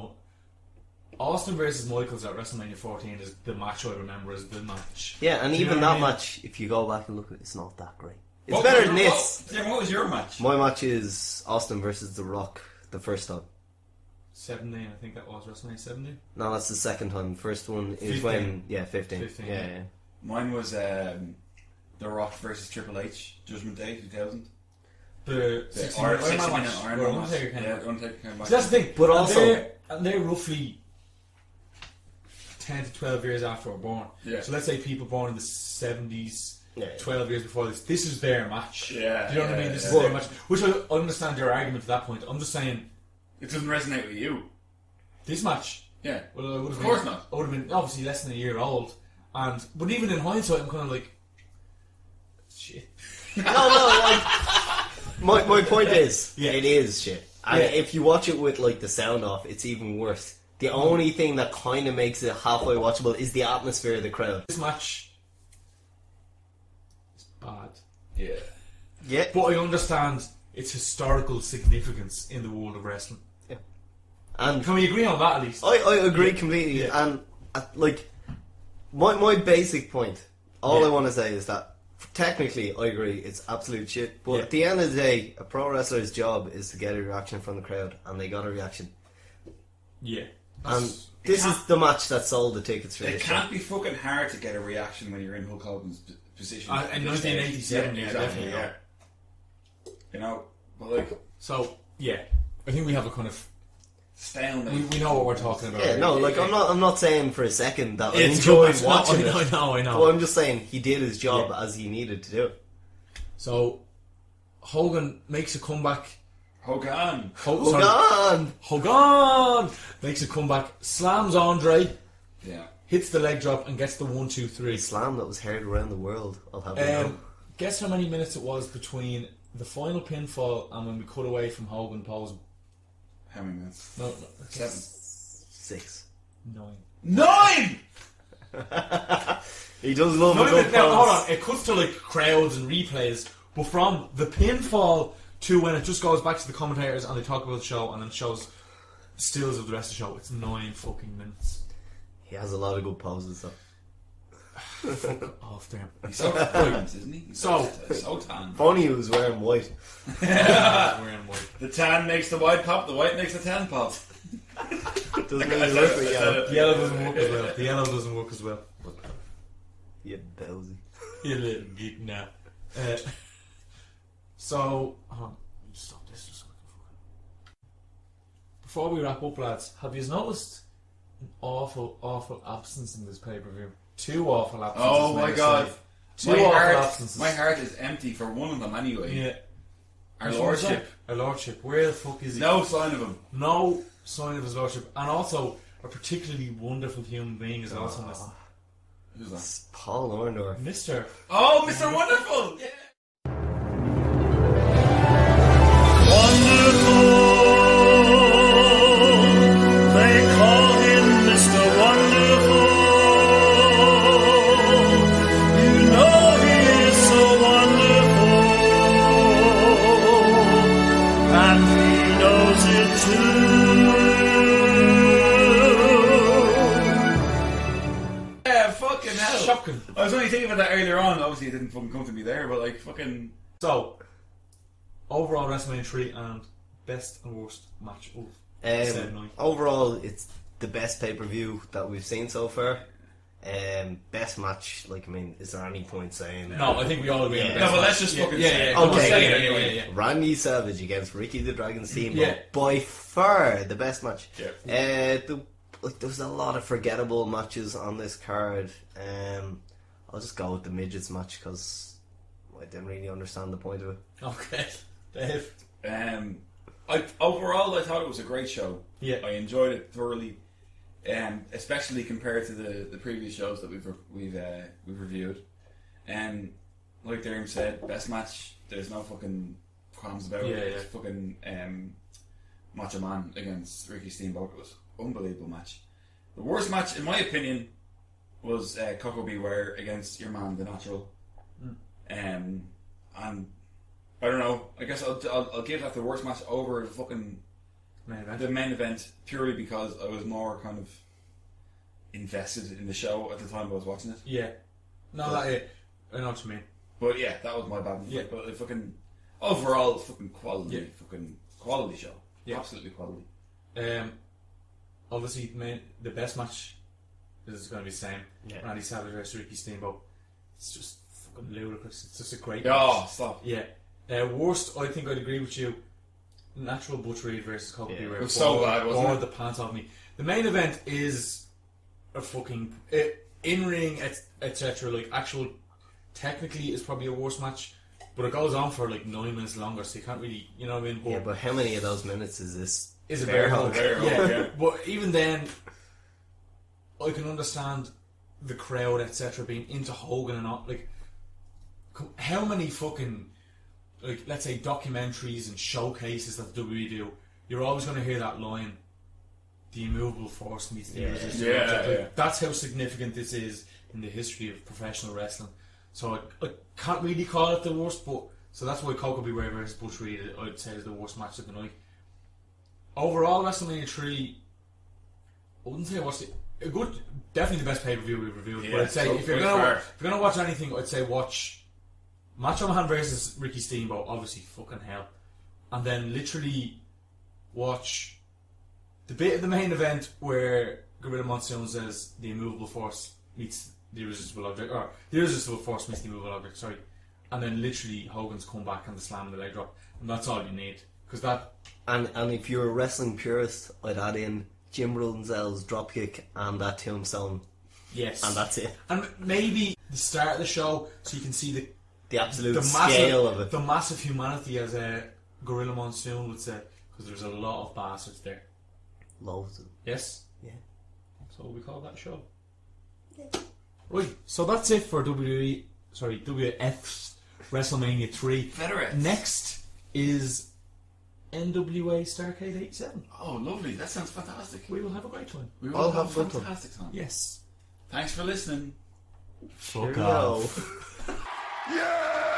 Austin versus Michaels at WrestleMania 14 is the match I remember as the match. Yeah, and even that match, if you go back and look at it, it's not that great. It's better than this. What was your match? My match is Austin versus The Rock, the first time. 17, I think that was WrestleMania 17. No, that's the second time. The first one is 15. 15. Yeah. Mine was The Rock versus Triple H, Judgment Day 2000. The 60-minute Iron Man match. Undertaker came back. So that's the thing. But also, they're roughly 10 to 12 years after we're born. Yeah. So let's say people born in the 70s. 12 years before this is their match. Yeah. Do you know what I mean? This is their match. Which I understand your argument to that point. I'm just saying, it doesn't resonate with you. This match? Yeah. Well, of course not. I would have been obviously less than a year old. But even in hindsight, I'm kind of like, shit. My point is, it is shit. And if you watch it with, like, the sound off, it's even worse. The only thing that kind of makes it halfway watchable is the atmosphere of the crowd. This match is bad. Yeah. Yeah. But I understand its historical significance in the world of wrestling. Yeah. And can we agree on that at least? I agree completely. Yeah. And, like, my basic point, all I want to say is that technically I agree, it's absolute shit. But at the end of the day, a pro wrestler's job is to get a reaction from the crowd, and they got a reaction. Yeah. And this is the match that sold the tickets for this. It can't be fucking hard to get a reaction when you're in Hulk Hogan's position. In 1987, definitely. Yeah. You know, but like... So, I think we have a kind of... stalemate. We know what we're talking about. Yeah, no, like, I'm not saying for a second that I enjoyed watching it. I know. Well, I'm just saying he did his job as he needed to do. So, Hogan makes a comeback. Hogan makes a comeback, slams Andre, hits the leg drop and gets the 1-2-3. A slam that was heard around the world. I'll have you know. Guess how many minutes it was between the final pinfall and when we cut away from Hogan posing? How many minutes? No, 7. 6. 9. He does love a good pose. Hold on, it cuts to like crowds and replays, but from the pinfall to when it just goes back to the commentators and they talk about the show and then shows stills of the rest of the show, it's 9 fucking minutes. He has a lot of good poses though. Fuck off there. He's so tan, isn't he? So tan. Funny he was wearing white. The tan makes the white pop, the white makes the tan pop. Doesn't really look like yellow. The yellow doesn't work as well. The yellow doesn't work as well. You bellsy. You little geek now. So, stop this just so I can fucking... Before we wrap up, lads, have you noticed an awful absence in this pay-per-view? 2 awful absences. Oh my god. 2 awful absences. My heart is empty for one of them anyway. Yeah. Our lordship. Where the fuck is he? No sign of him. No sign of his lordship. And also, a particularly wonderful human being is also missing. Who's that? Paul Orndorff. Mr. Oh, Mr. Wonderful! Yeah. Wonderful. Yeah, fucking hell. Shocking. I was only thinking about that earlier on. Obviously, it didn't fucking come to me there, but like, fucking. So, overall WrestleMania 3 and best and worst match of said night. Overall, it's the best pay-per-view that we've seen so far. Best match, like, I mean, is there any point saying? No, I think we all agree. Yeah. No, but let's just fucking say it. Okay, yeah. Randy Savage against Ricky the Dragon Steamboat, by far the best match. Yeah. There was a lot of forgettable matches on this card. I'll just go with the midgets match because I didn't really understand the point of it. Okay, Dave. Overall, I thought it was a great show. Yeah, I enjoyed it thoroughly, especially compared to the previous shows that we've reviewed. Like Darren said, best match. There's no fucking qualms about it. It's fucking Macho Man against Ricky Steamboat. It was an unbelievable match. The worst match, in my opinion, was Coco Beware against your man, The Natural. And I don't know. I guess I'll give that the worst match over the fucking the main event purely because I was more kind of invested in the show at the time I was watching it. Yeah. No, I know what you mean. But yeah, that was my bad. Yeah. But fucking overall, fucking quality show. Yeah. Absolutely quality. Obviously, the best match is going to be the same. Yeah. Randy Savage versus Ricky Steamboat. It's just fucking ludicrous. It's just a great match. Oh, stop. Yeah. Worst, I think I'd agree with you. Natural Butch Reed versus Coco Beware. It was so bad, wasn't it? Or the pants off me. The main event is a fucking in-ring, etc. Like, actual, technically, is probably a worse match. But it goes on for like 9 minutes longer, so you can't really, you know what I mean? But how many of those minutes is this? Is a bear hug. Yeah. But even then, I can understand the crowd, etc., being into Hogan and all. Like, how many fucking, like, let's say documentaries and showcases that the WWE do, you're always going to hear that line, the Immovable Force meets the Irresistible Object. Like, that's how significant this is in the history of professional wrestling. So I can't really call it the worst, but so that's why Coco Beware versus Butch Reed, I'd say, is the worst match of the night. Overall, WrestleMania 3, I wouldn't say I watched it. A good, definitely the best pay-per-view we've reviewed. Yeah, but I'd say if you're gonna watch anything, I'd say watch Macho Man versus Ricky Steamboat. Obviously, fucking hell, and then literally watch the bit of the main event where Gorilla Monsoon says the Immovable Force meets the Irresistible Object, or the Irresistible Force meets the Immovable Object. Sorry, and then literally Hogan's comeback and the slam and the leg drop, and that's all you need. Because that... And if you're a wrestling purist, I'd add in Jim Runzel's dropkick and that tombstone. Yes. And that's it. And maybe the start of the show, so you can see the absolute scale of it. The massive humanity, as Gorilla Monsoon would say, because there's a lot of bastards there. Loads of them. Yes? Yeah. So we call that show. Yeah. Right, so that's it for WF's WrestleMania 3. Federates. Next is NWA Starrcade 87. Oh, lovely. That sounds fantastic. We will have a great time. We will have a fantastic time. Yes. Thanks for listening. Fuck off. Yeah!